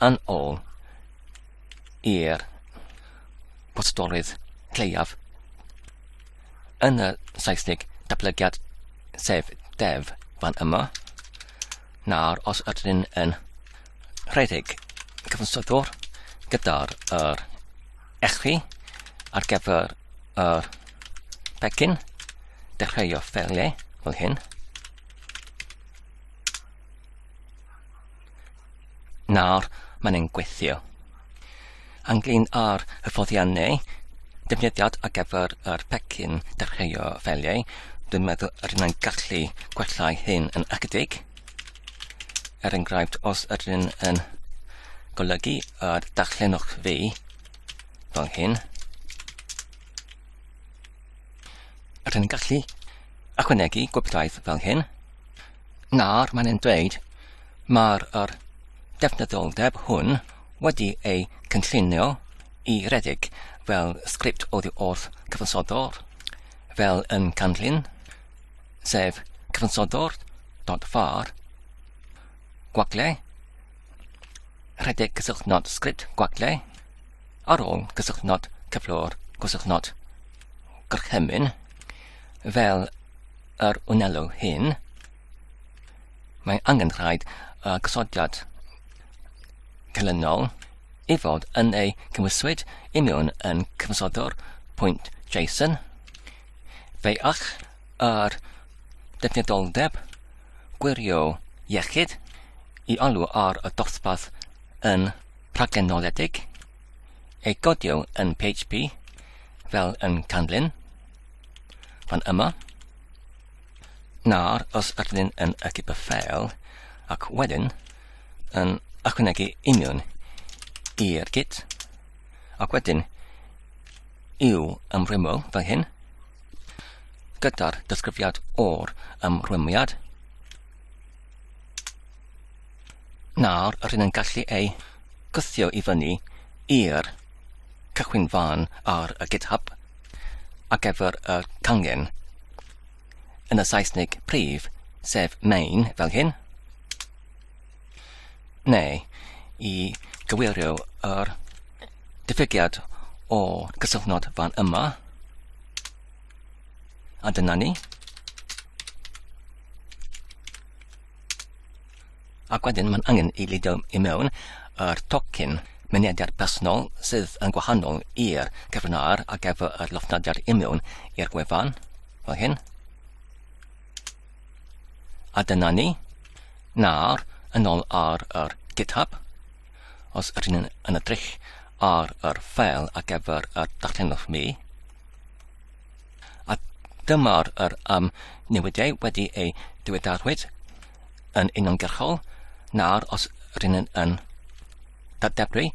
yn ôl i'r gwrthdolwydd lleiaf yn y Saesnig datblygiad sef dev fan yma. Nawr, os ydyn yn rhedeg cyfansoddwr gyda'r echi ar gyfer pecyn, dechreuo ffeiliau fel hyn. Nawr, mae'n gweithio. Anglyn ar hyfforddiannau, defnyddiad ar gyfer pecyn dechreuo ffeiliau, dwi'n meddwl ydyn nhw'n gallu gwellhau hyn yn ychydig. Enghraifft, os ydyn yn golygu darllenwch fi fel hyn, ydyn nhw'n gallu ychwanegu gwybdaeth fel hyn. Nawr, mae'n dweud mae'r defnyddoldeb hwn wedi ei cynllunio i rhedeg fel sgript oddi wrth cyfansoddwr, fel yn canlyn, sef cyfansoddwr.var, gwaglau, rhedeg gysylltnod sgript gwaglau, ar ôl gysylltnod cyflwr gysylltnod gorchymyn, fel yr wnelw hyn. Mae angen rhaid gosodiad celynol i fod yn ei cymwyswyd i mewn yn cyfansoddwr.json. Fe'ach yr defnyddoldeb gwirio iechyd i olw ar y dosbarth yn rhaglenoledig, ei godio yn PHP fel yn canlyn fan yma. Nawr, os ydyn yn ychydig ffeil ac wedyn yn ychwanegu union i'r git ac wedyn i'w ymrwymo fel hyn gyda'r disgrifiad o'r ymrwymiad. Nawr, rydyn yn gallu ei gwthio i fyny i'r cychwyn fan ar y GitHub ar gyfer y cangen yn y Saesneg prif, sef main fel hyn, neu i gywirio yr diffygiad o gysylltnod fan yma, a dyna ni. Ac wedyn mae'n angen i lido i mewn yr tocyn mynediad personol sydd yn gwahanol i'r cyfryngar ar gyfer y llofnodiad i mewn i'r gwefan, fel hyn. A dyna ni. Nawr, yn ôl ar yr GitHub, os ydyn yn edrych ar yr ffeil ar gyfer y darllenwch mi. A dyma'r newidiau wedi ei diweddarwyd yn uniongyrchol. Nawr, os ydyn yn dadebru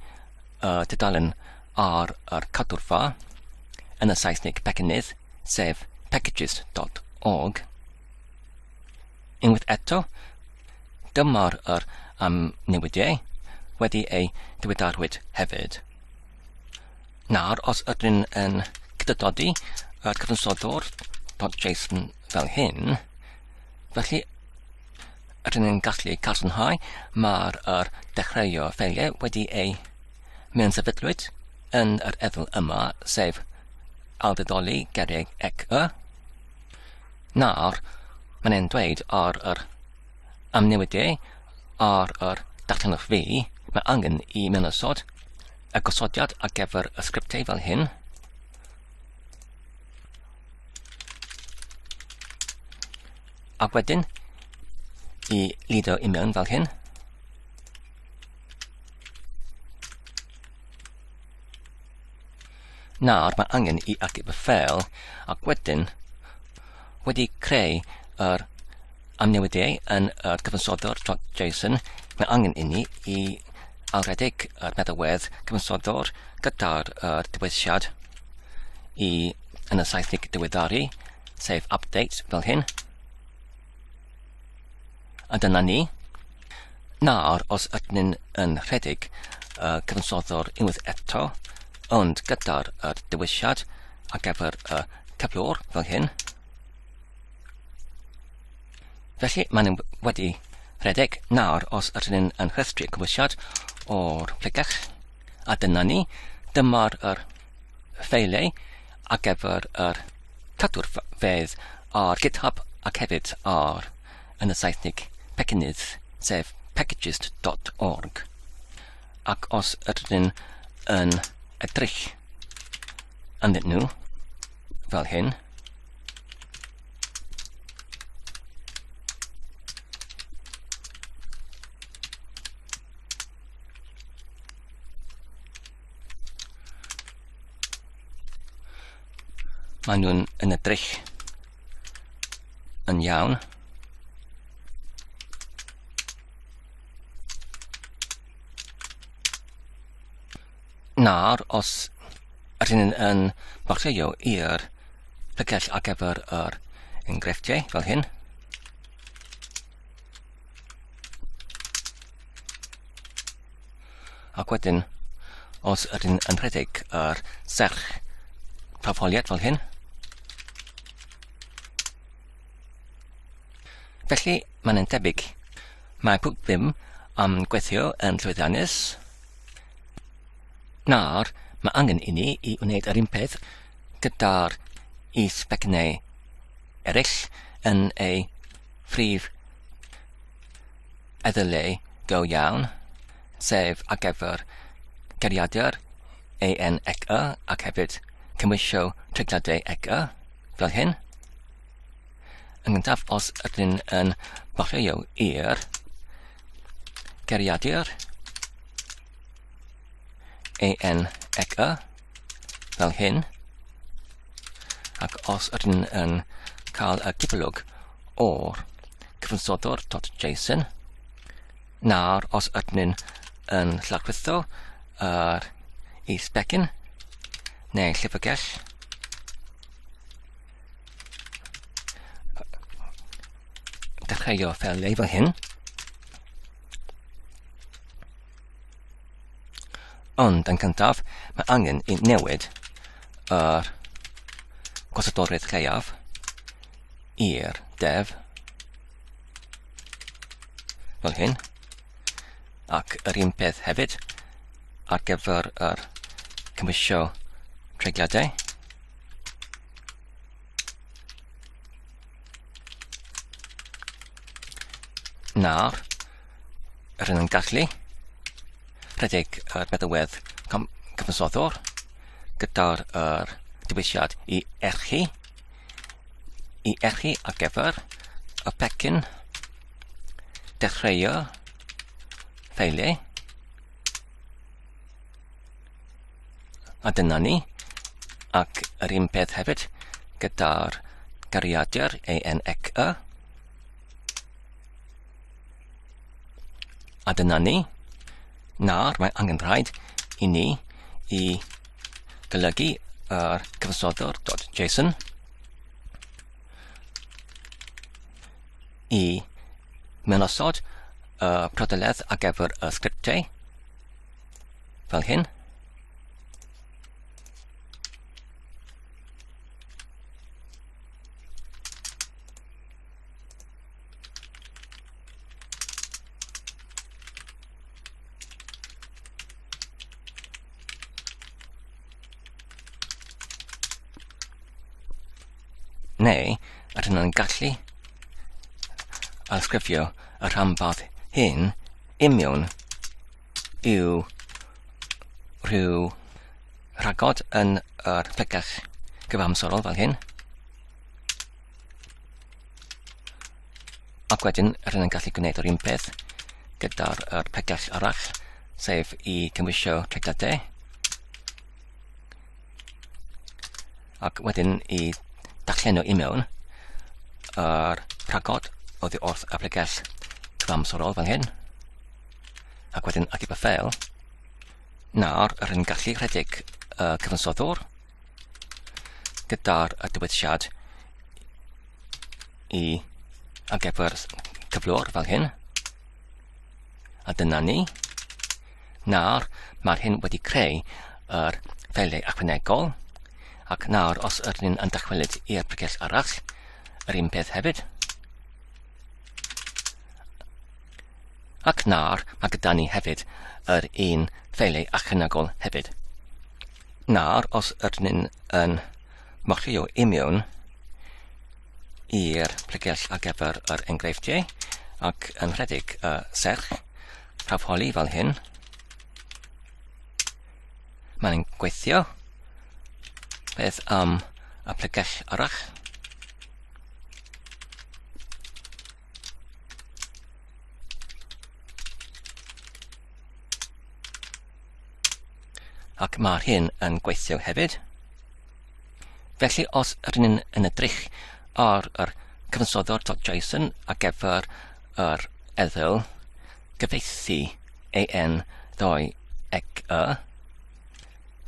dudalen ar yr cadwrfa yn y Saesneg pecynnydd, sef packages.org. Unwaith eto, dyma'r newidiau wedi ei diweddarwyd hefyd. Nawr, os ydyn yn cydydodi yr cyfansoddwr.json fel hyn, felly ydyn yn gallu carsynhau mae'r dechreuo ffeiliau wedi ei mewn sefydlwyd yn yr efel yma, sef aldedoli gerrig ec-y. Nawr, mae'n dweud ar yr newidiau ar yr darllenwch fi, mae angen i mewnysod y gosodiad ar gyfer y sgriptau fel hyn. Ac wedyn i lido i mewn fel hyn. Nawr, mae angen i archif y ffeil ac wedyn wedi creu yr newidiau yn yr cyfansoddwr.json. Mae angen i ni i alredig yr meddalwedd cyfansoddwr gyda'r diweddiad yn y Saesneg diweddaru, sef update fel hyn. A dyna ni. Nawr, os ydyn yn rhedeg cyfansoddwr unwaith eto, ond gyda'r diweddiad ar gyfer cyflwr fel hyn. Felly, mae'n wedi rhedeg. Nawr, os ydyn yn rhestru cymwysiad o'r plegach, a dyna ni, dyma'r ffeiliau ar gyfer cadwrfedd ar GitHub ac hefyd ar yn y Saesnig pecynnydd sef packages.org. Ac os ydyn yn edrych ynddyn nhw fel hyn, maen nhw'n yn edrych yn iawn. Nawr, os ydyn yn marcio i'r llygyll ar gyfer yr enghreifftiau fel hyn, ac wedyn os ydyn yn rhedeg yr serch prawfoliad fel hyn, felly mae'n debyg mae pwp ddim am gweithio yn llwyddiannus. Nawr, mae angen i ni i wneud yr un peth gyda'r is-becynnau eraill yn ei phrif eddylau go iawn, sef ar gyfer geriadur EN-EC-Y ac hefyd cymwisio treigliadau EC-Y fel hyn. Yn gyntaf, os ydyn yn marcio i'r geriadur EN-EC-Y fel hyn, ac os ydyn yn cael y gyflwg o'r cyfansoddwr.json, nawr os ydyn yn llawrlwytho yr is-becyn neu llyfrgell, dechreuo ffeiliau fel hyn, ond yn cyntaf mae angen i newid yr gosodolrwydd lleiaf i'r def fel hyn, ac yr un peth hefyd ar gyfer yr cymwisio treigliadau. Nawr, rydyn yn gallu rhedeg yr meddalwedd cyfansoddwr gyda'r dywisiad i erchu ar gyfer y pecyn dechreuo ffeiliau, a dyna ni, ac yr un peth hefyd gyda'r gariadur EN-EC-Y, a dyna ni. Nawr, mae angen rhaid i ni i golygu yr cyfansoddwr.json i mewnosod y prodyledd ar gyfer y sgriptau fel hyn. Neu, ydyn nhw'n gallu ysgrifio y rhanbarth hyn imiwn yw rhyw rhagod yn yr plegach gyfamsorol fel hyn. Ac wedyn, ydyn nhw'n gallu gwneud yr un peth gyda'r plegach arall, sef i cymwisio treigliadau. Ac wedyn i darllen nhw i mewn yr rhagod oddi wrth y plegell cyfamsorol fel hyn, ac wedyn ac i bethel. Nawr, rydyn gallu rhedeg y cyfansoddwr gyda'r dywediad i ar gyfer cyflwr fel hyn, a dyna ni. Nawr, mae'r hyn wedi creu yr ffeiliau ychwanegol, ac nawr, os ydyn yn dychwelyd i'r pregell arall, yr un peth hefyd. Ac nawr, mae gyda ni hefyd yr un ffeiliau ychwanegol hefyd. Nawr, os ydyn yn marcio i mewn i'r pregell ar gyfer yr enghreifftiau ac yn rhedeg y serch prawfholi fel hyn. Mae'n gweithio. Beth am y pregell arall? Ac mae'r hyn yn gweithio hefyd. Felly, os rydyn ni'n yn edrych ar yr cyfansoddwr.json ar gyfer yr eddyl gyfieithu en2cy,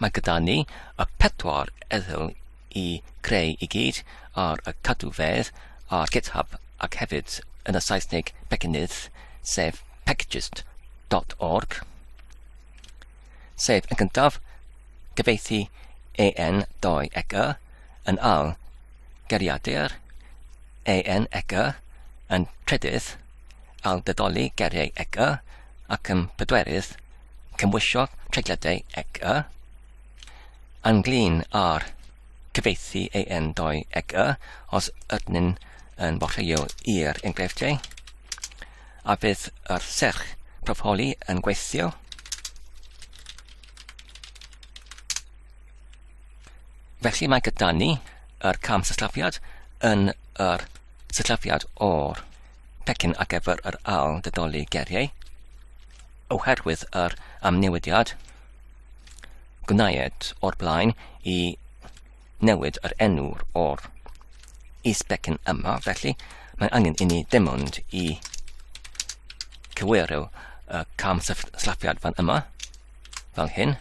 mae gyda ni y 4 eddyl i greu i gyd ar y cadwfedd ar GitHub ac hefyd yn y Saesneg becynydd sef packages.org, sef yn gyntaf gyfieithu en2cy yn ail geriadur en-cy yn trydydd ail dydoli geriau cy ac yn pedwerydd cymwisio treigliadau cy. Ynglyn ar cyfieithu en2cy os ydyn ni'n yn borlleio i'r enghreifftiau a bydd yr serch prawfholi yn gweithio. Felly mae gyda ni yr cam sillafiad yn yr sillafiad o'r pecyn ar gyfer yr ail dydoli geriau oherwydd yr amnewidiad gwnaed o'r blaen i newid yr enw o'r is-becyn yma. Felly mae angen i ni dim ond i cywirio y cam sillafiad fan yma fel hyn.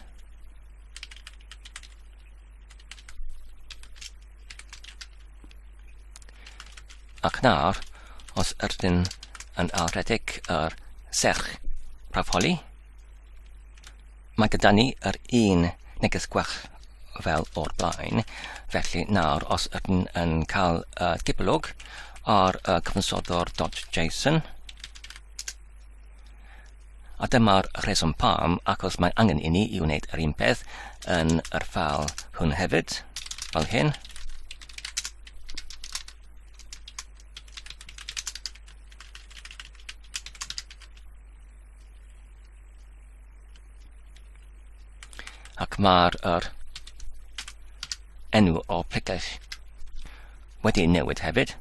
Ac nawr, os ydyn yn ailredig yr serch prawfholi, mae gyda ni yr un neges gwell fel o'r blaen. Felly nawr, os ydyn yn cael dibylog ar y cyfansoddwr.json, a dyma'r rheswm pam, achos mae angen i ni i wneud yr un peth yn yr ffeil hwn hefyd, fel hyn. Ac mae'r enw o pregell wedi newid hefyd.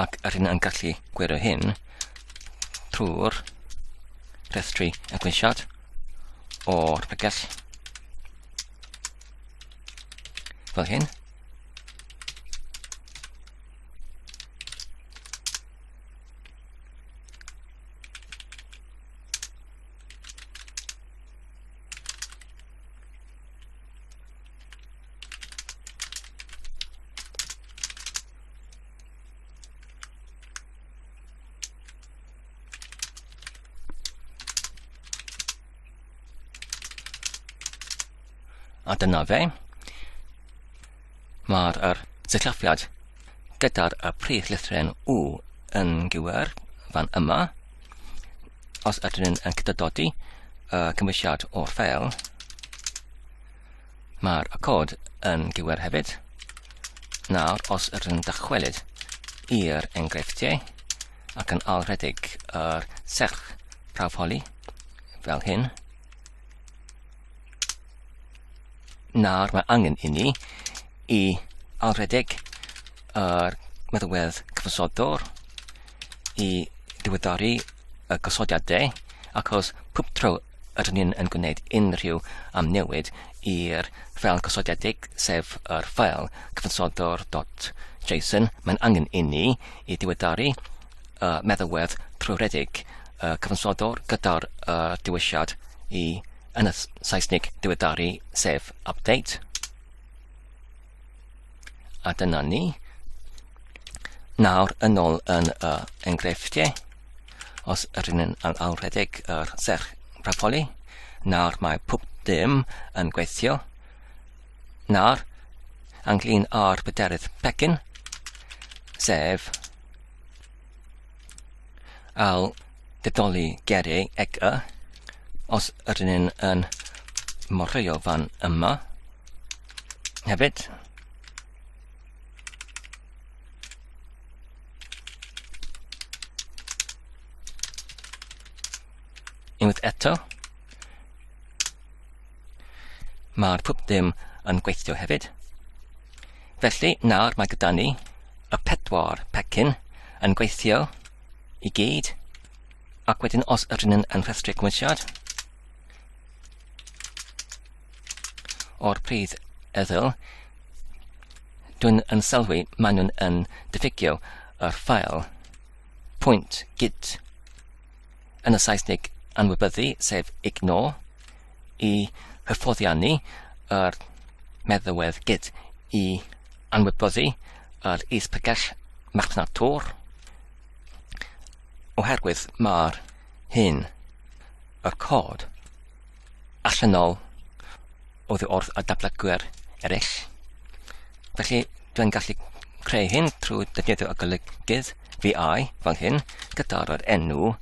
Ac rydyn yn gallu gwirio hyn trwy'r rhestri egwysiad o'r pregell fel hyn. A dyna fe. Mae'r sillafiad gyda'r prif lythren W yn gywir fan yma. Os ydyn yn cydydodi cymwysiad o'r ffeil, mae'r cod yn gywir hefyd. Nawr, os ydyn dychwelyd i'r enghreifftiau ac yn ailredig yr serch prawfholi fel hyn, nawr mae angen i ni i ailredig yr meddalwedd cyfansoddwr i diweddaru y gosodiadau, achos pob tro ydyn ni'n yn gwneud unrhyw amnewid i'r ffeil gosodiedig, sef yr ffeil cyfansoddwr.json, mae'n angen i ni i diweddaru meddalwedd trwredig cyfansoddwr gyda'r diwylliad yn y Saesneg diweddaru, sef update. A dyna ni. Nawr yn ôl yn y enghreifftiau, os ydyn yn ailredig yr serch prawfholi, nawr mae pob dim yn gweithio. Nawr, ynglyn â'r byderydd pecyn, sef ail dydoli geriau cy, os ydyn yn morlleio fan yma hefyd. eto. Mae'r pwp ddim yn gweithio hefyd. Felly nawr mae gyda ni y 4 pecyn yn gweithio i gyd, ac wedyn os ydyn yn rhestru cymwysiad o'r pridd eddyl, dwi'n yn sylwi maen nhw'n yn diffygio yr ffail .git yn y Saesnig anwybyddu, sef ignore, i hyfforddiannu yr meddywedd git i anwybyddu yr is-pegell marchnatwr, oherwydd mae'r hyn, yr cod, allanol oddi wrth y dablygwyr eraill. Felly dwi'n gallu creu hyn trwy defnyddio y golygydd VI fel hyn, gyda'r enw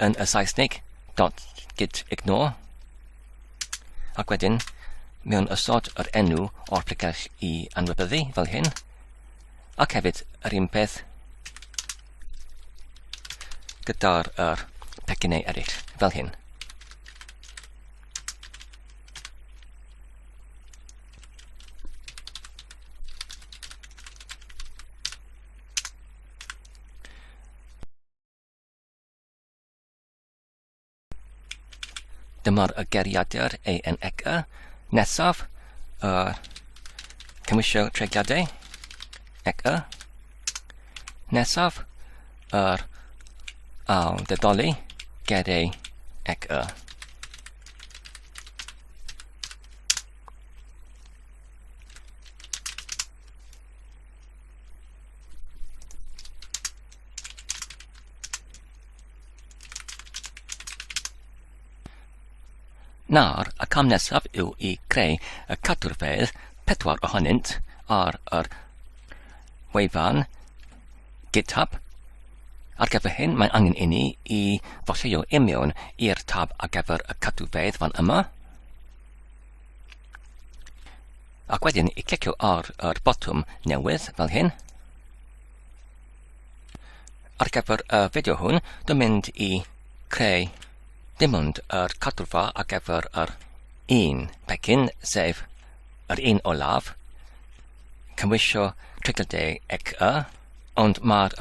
yn y Saesnig .git ignore, ac wedyn mewn ysod yr enw o'r pregell i anwybyddu fel hyn, ac hefyd yr un peth gyda'r pecynnau eraill fel hyn. Dyma'r y geriadur ein ega. Nesaf, cymisio treigliadau, ega. Nesaf, awdurdodoli, gerau, ega. Nawr, y cam nesaf yw i creu y cadwrfedd 4 ohonynt ar yr wefan GitHub. Ar gyfer hyn, mae'n angen i ni i follio imiwn i'r tab ar gyfer y cadwrfedd fan yma. Ac wedyn i clicio ar yr botwm newydd fel hyn. Ar gyfer y fideo hwn, dwi'n mynd i creu dim ond yr cadwrfa ar gyfer yr un pecyn, sef yr un olaf, cymisio treigliadau ega, ond mae'r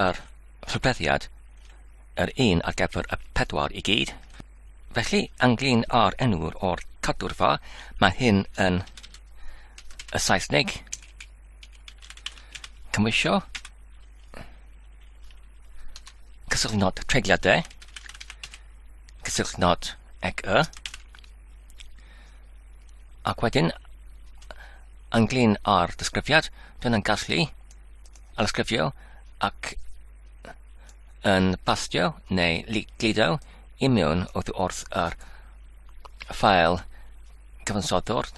rhywbeddiad yr un ar gyfer y 4 i gyd. Felly, ynglyn â'r enw o'r cadwrfa, mae hyn yn y Saesnig. Cymisio cysylltnod treigliadau, cysylltnod ega, ac wedyn, ynglyn â'r disgrifiad, dwi'n yn gallu ysgrifio ac yn bastio neu gludo i mewn oddi wrth yr ffail cyfansoddwr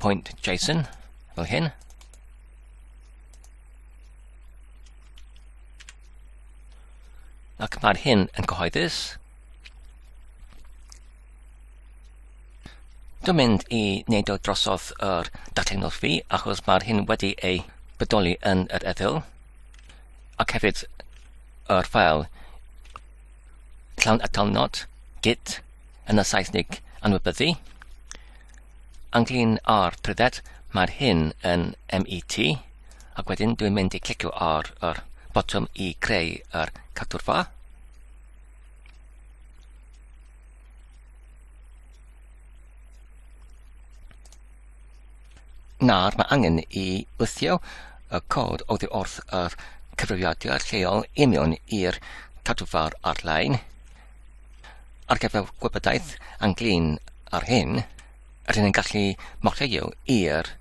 .json fel hyn. Ac mae'r hyn yn cyhoeddus. Dwi'n mynd i wneud o drosodd yr datlenol fi achos mae'r hyn wedi ei bodoli yn yr eddyl, ac hefyd yr ffail llawn atalnod git yn y Saesnig anwybyddu. Ynglyn â'r prydded, mae'r hyn yn MET, ac wedyn dwi'n mynd i clicio ar yr botwm i creu yr cadwrfa. Nawr mae angen i wthio y cod oddi wrth yr cyfrifiadur lleol i mewn i'r cadwrfa ar-lein. Ar gyfer gwybodaeth ynglyn ar hyn, rydyn ni'n gallu morllio i'r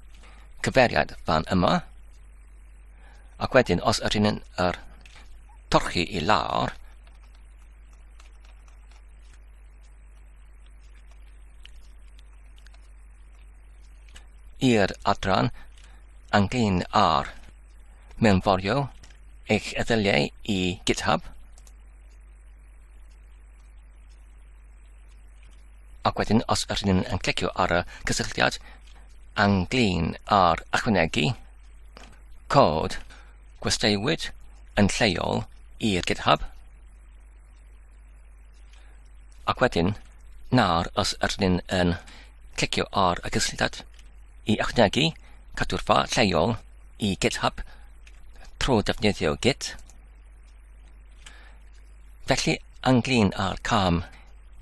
cyfeiriad fan yma, ac wedyn os ydyn ni'n torchi i lawr, i'r adran ynglyn ar mewnforio eich eddyliau i GitHub, ac wedyn os ydyn ni'n clicio ar y cysylltiad ynglyn ar ychwanegu cod gwesteiwyd yn lleol i'r GitHub, Ac wedyn, nawr os ydyn yn clicio ar y gysylltiad i ychwanegu cadwrfa lleol i GitHub trwy defnyddio Git. Felly, ynglyn â'r cam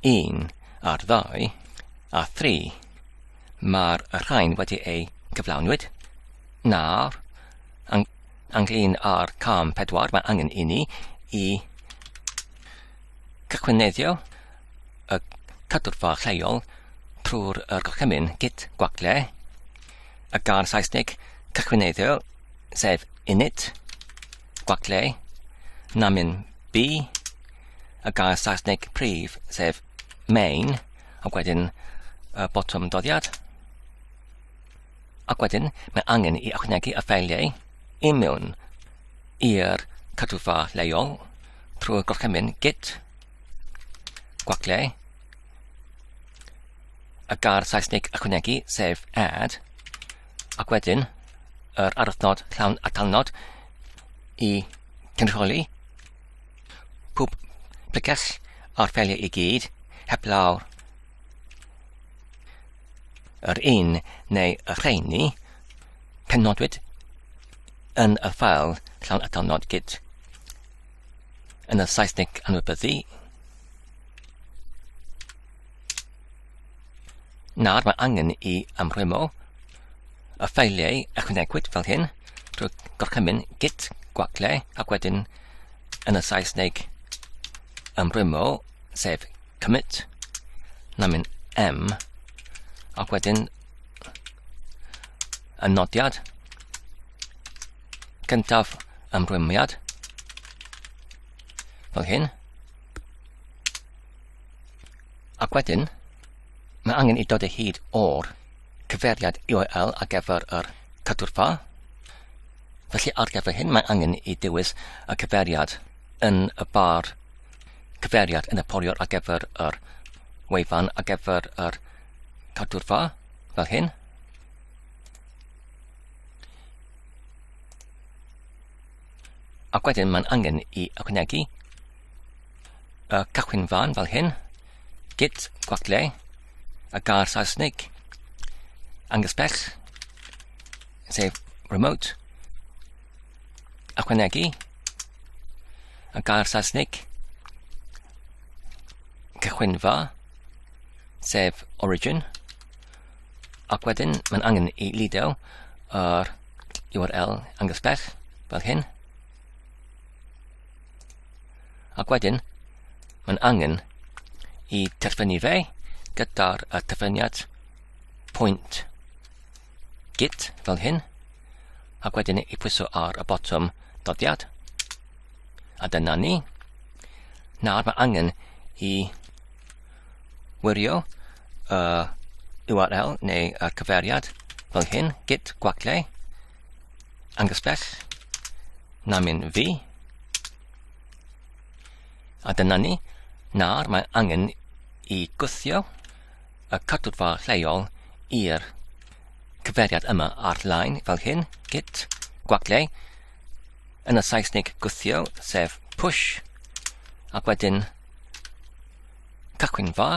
1 a'r 2 a 3, mae'r rhain wedi ei gyflawnwyd. Nawr, ynglyn â'r cam 4, mae angen i ni i cychwyneddio y cadwrfa lleol trwy'r gorchymyn Git gwacle, y gair Saesneg cychwyneddio sef init gwacle, namin B, y gair Saesneg prif sef main, ac wedyn botwm doddiad. Ac wedyn mae angen i ychwanegu y ffeiliau i mewn i'r cadwrfa leol trwy'r gorchymyn Git gwacle, y gair Saesneg ychwanegu sef add, ac wedyn yr arwythnod llawn atalnod i cynrychioli pwb plicell o'r ffeiliau i gyd heblaw'r yr un neu y rheini penodwyd yn y ffeil llawn atalnod Git yn y Saesneg anwybyddu. Nawr mae angen i ymrwymo y ffeiliau ychwanegwyd fel hyn drwy gorchymyn Git gwacle, ac wedyn yn y Saesneg ymrwymo sef commit, namin M, ac wedyn y nodiad gyntaf ymrwymiad fel hyn, ac wedyn mae angen i dod o hyd o'r cyfeiriad URL ar gyfer yr cadwrfa. Felly ar gyfer hyn mae angen i dewis y cyfeiriad yn y bar cyfeiriad yn y poliwr ar gyfer yr wefan ar gyfer yr cadwrfa fel hyn. Ac wedyn mae'n angen i ychwanegu y cychwynfan fel hyn, Git gwacle, y gair Saesneg angysbell sef remote, ychwanegu y gair Saesneg cychwynfa sef origin, ac wedyn mae'n angen i lido yr URL angysbell fel hyn, ac wedyn mae'n angen i terfynu fe gyda'r terfyniad pwynt Git fel hyn, ac wedyn i pwyso ar y botwm doddiad. A dyna ni. Nawr mae angen i wirio y URL neu y cyfeiriad fel hyn, Git gwacle, angysbell, namin V. A dyna ni. Nawr mae angen i gwthio y cadwrfa lleol i'r cyfeiriad yma ar-lein fel hyn, Git gwacle, yn y Saesneg gwthio sef push, ac wedyn cychwynfa,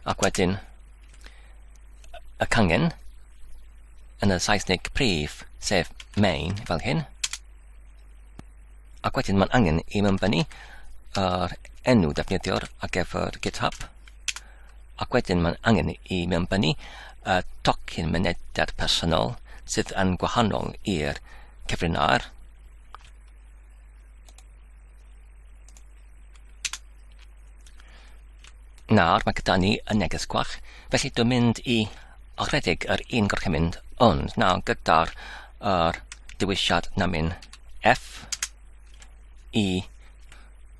ac wedyn y cangen yn y Saesneg prif sef main fel hyn, ac wedyn mae'n angen i mewnbynnu yr enw defnyddiwr ar gyfer GitHub, ac wedyn mae'n angen i mewnbynnu y tocyn mynediad personol sydd yn gwahanol i'r cyfrinair. Nawr mae gyda ni y neges gwach, felly dwi'n mynd i ochredig yr un gorchymyn ond. Nawr gyda'r dewisiad namin F i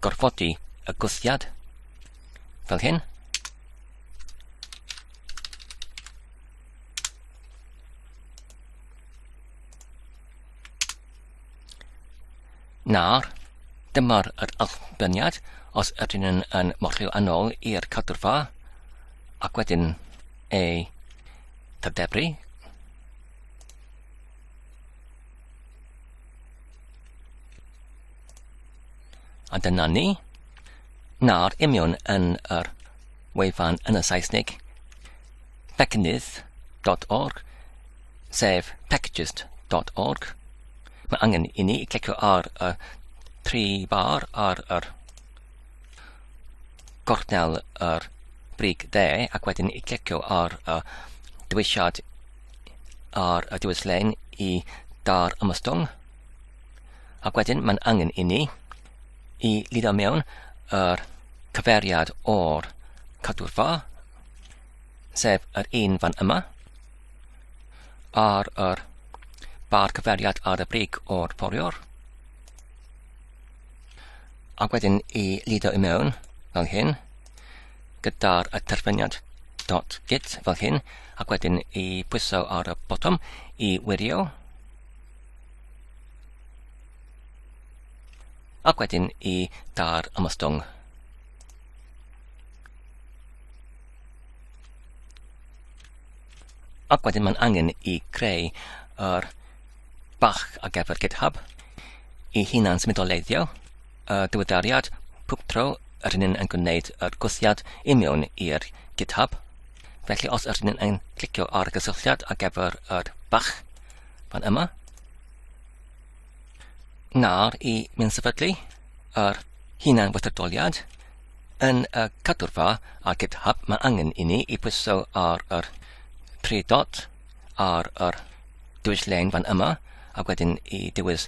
gorfodi y gwthiad fel hyn. Nawr, dyma'r albyniad os ydyn yn morllio yn ôl i'r cadwrfa, ac wedyn ei tydebru. A dyna ni. Nawr, imiwn yn yr wefan yn y Saesnig packages.org sef packages.org. Mae angen i ni clicio ar y 3 bar ar yr gornel yr brig de ac wedyn i clicio ar y dywisiad ar y diwyslen i dar ymystwng ac wedyn mae'n angen i ni i lido mewn yr cyfeiriad o'r cadwrfa sef yr un fan yma ar yr bar cyfeiriad ar y brig o'r foriwr ac wedyn i lido i mewn fel hyn gyda'r y terfyniad .git fel hyn ac wedyn i pwyso ar y botwm i wirio ac wedyn i dar ymystwng. Ac wedyn mae'n angen i creu yr bach ar gyfer GitHub i hunan symudoleiddio y diweddariad pob tro yr un yn gwneud yr gwthiad i mewn i'r GitHub. Felly os yr un yn clicio ar y gysylltiad ar gyfer yr bach fan yma nawr i mynd sefydlu yr hunan weithredoliad yn y cadwrfa ar GitHub mae angen i ni i pwyso ar yr 3 dot ar yr diwyslen fan yma ac wedyn i dewis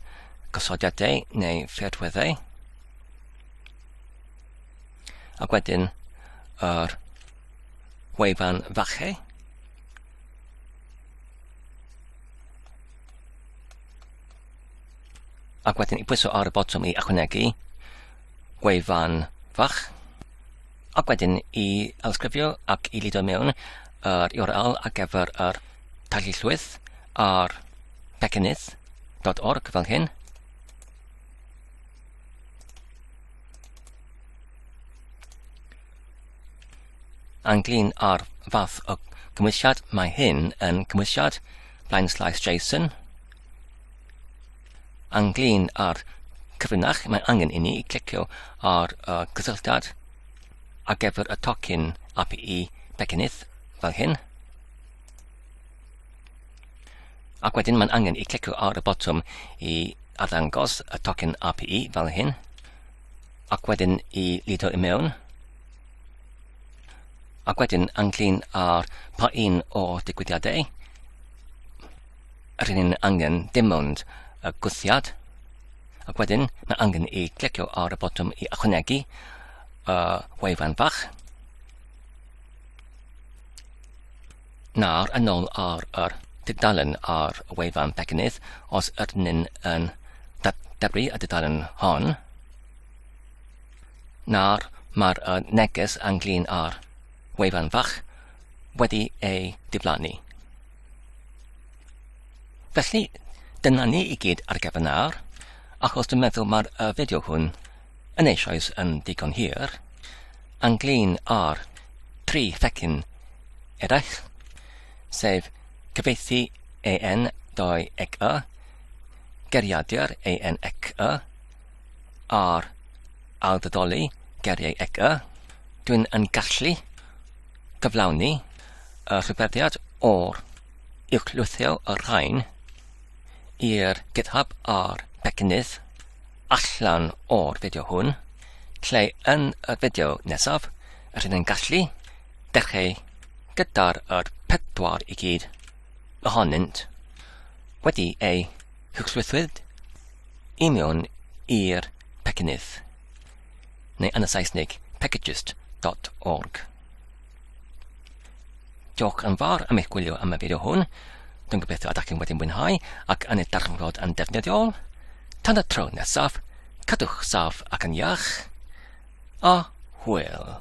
gosodiadau neu ffurfweddau ac wedyn yr wefan fache ac wedyn i pwyso ar y botwm i ychwanegu wefan fach ac wedyn i ysgrifio ac i lido mewn yr URL ar gyfer yr tallillwyth ar packages.org fel hyn anglyn ar fath o gymwysiad mae hyn yn gymwysiad /JSON anglyn ar cyfrinach mae angen i ni i clicio ar y gysylltiad ar gyfer y tocyn API packages fel hyn ac wedyn mae'n angen i clicio ar y botwm i arddangos y tocyn API fel hyn ac wedyn i lido i mewn ac wedyn anglyn ar pa un o digwyddiadau yr un angen dim ond y gwthiad ac wedyn mae angen i clicio ar y botwm i ychwanegu y wefan fach nawr yn ôl ar yr dudalen ar y wefan packages os ydyn yn debru y dudalen hon nawr mae'r neges anglyn ar wefan fach wedi ei diflannu. Felly dyna ni i gyd ar gyfer nawr achos dwi'n meddwl mae'r fideo hwn yn eisoes yn digon hir anglyn ar 3 ffecyn eraill sef cyfieithu en2cy geriadur en2cy ar awdurdodoli geriau cy dwi'n yn gallu gyflawni y rhywberddiad o'r uwchlwythio y rhain i'r GitHub ar packages allan o'r fideo hwn lle yn y fideo nesaf rydyn yn gallu dechrau gyda'r 4 i gyd ohonynt wedi ei hwchlwythwyd i mewn i'r packages neu yn y Saesnig packages.org. Diolch yn fawr am eich gwylio am y fideo hwn. Dwi'n gobeithio ydych chi'n wedi mwynhau ac yn eich darlunod yn defnyddiol. Tan y tro nesaf, cadwch saff ac yn iach a hwyl.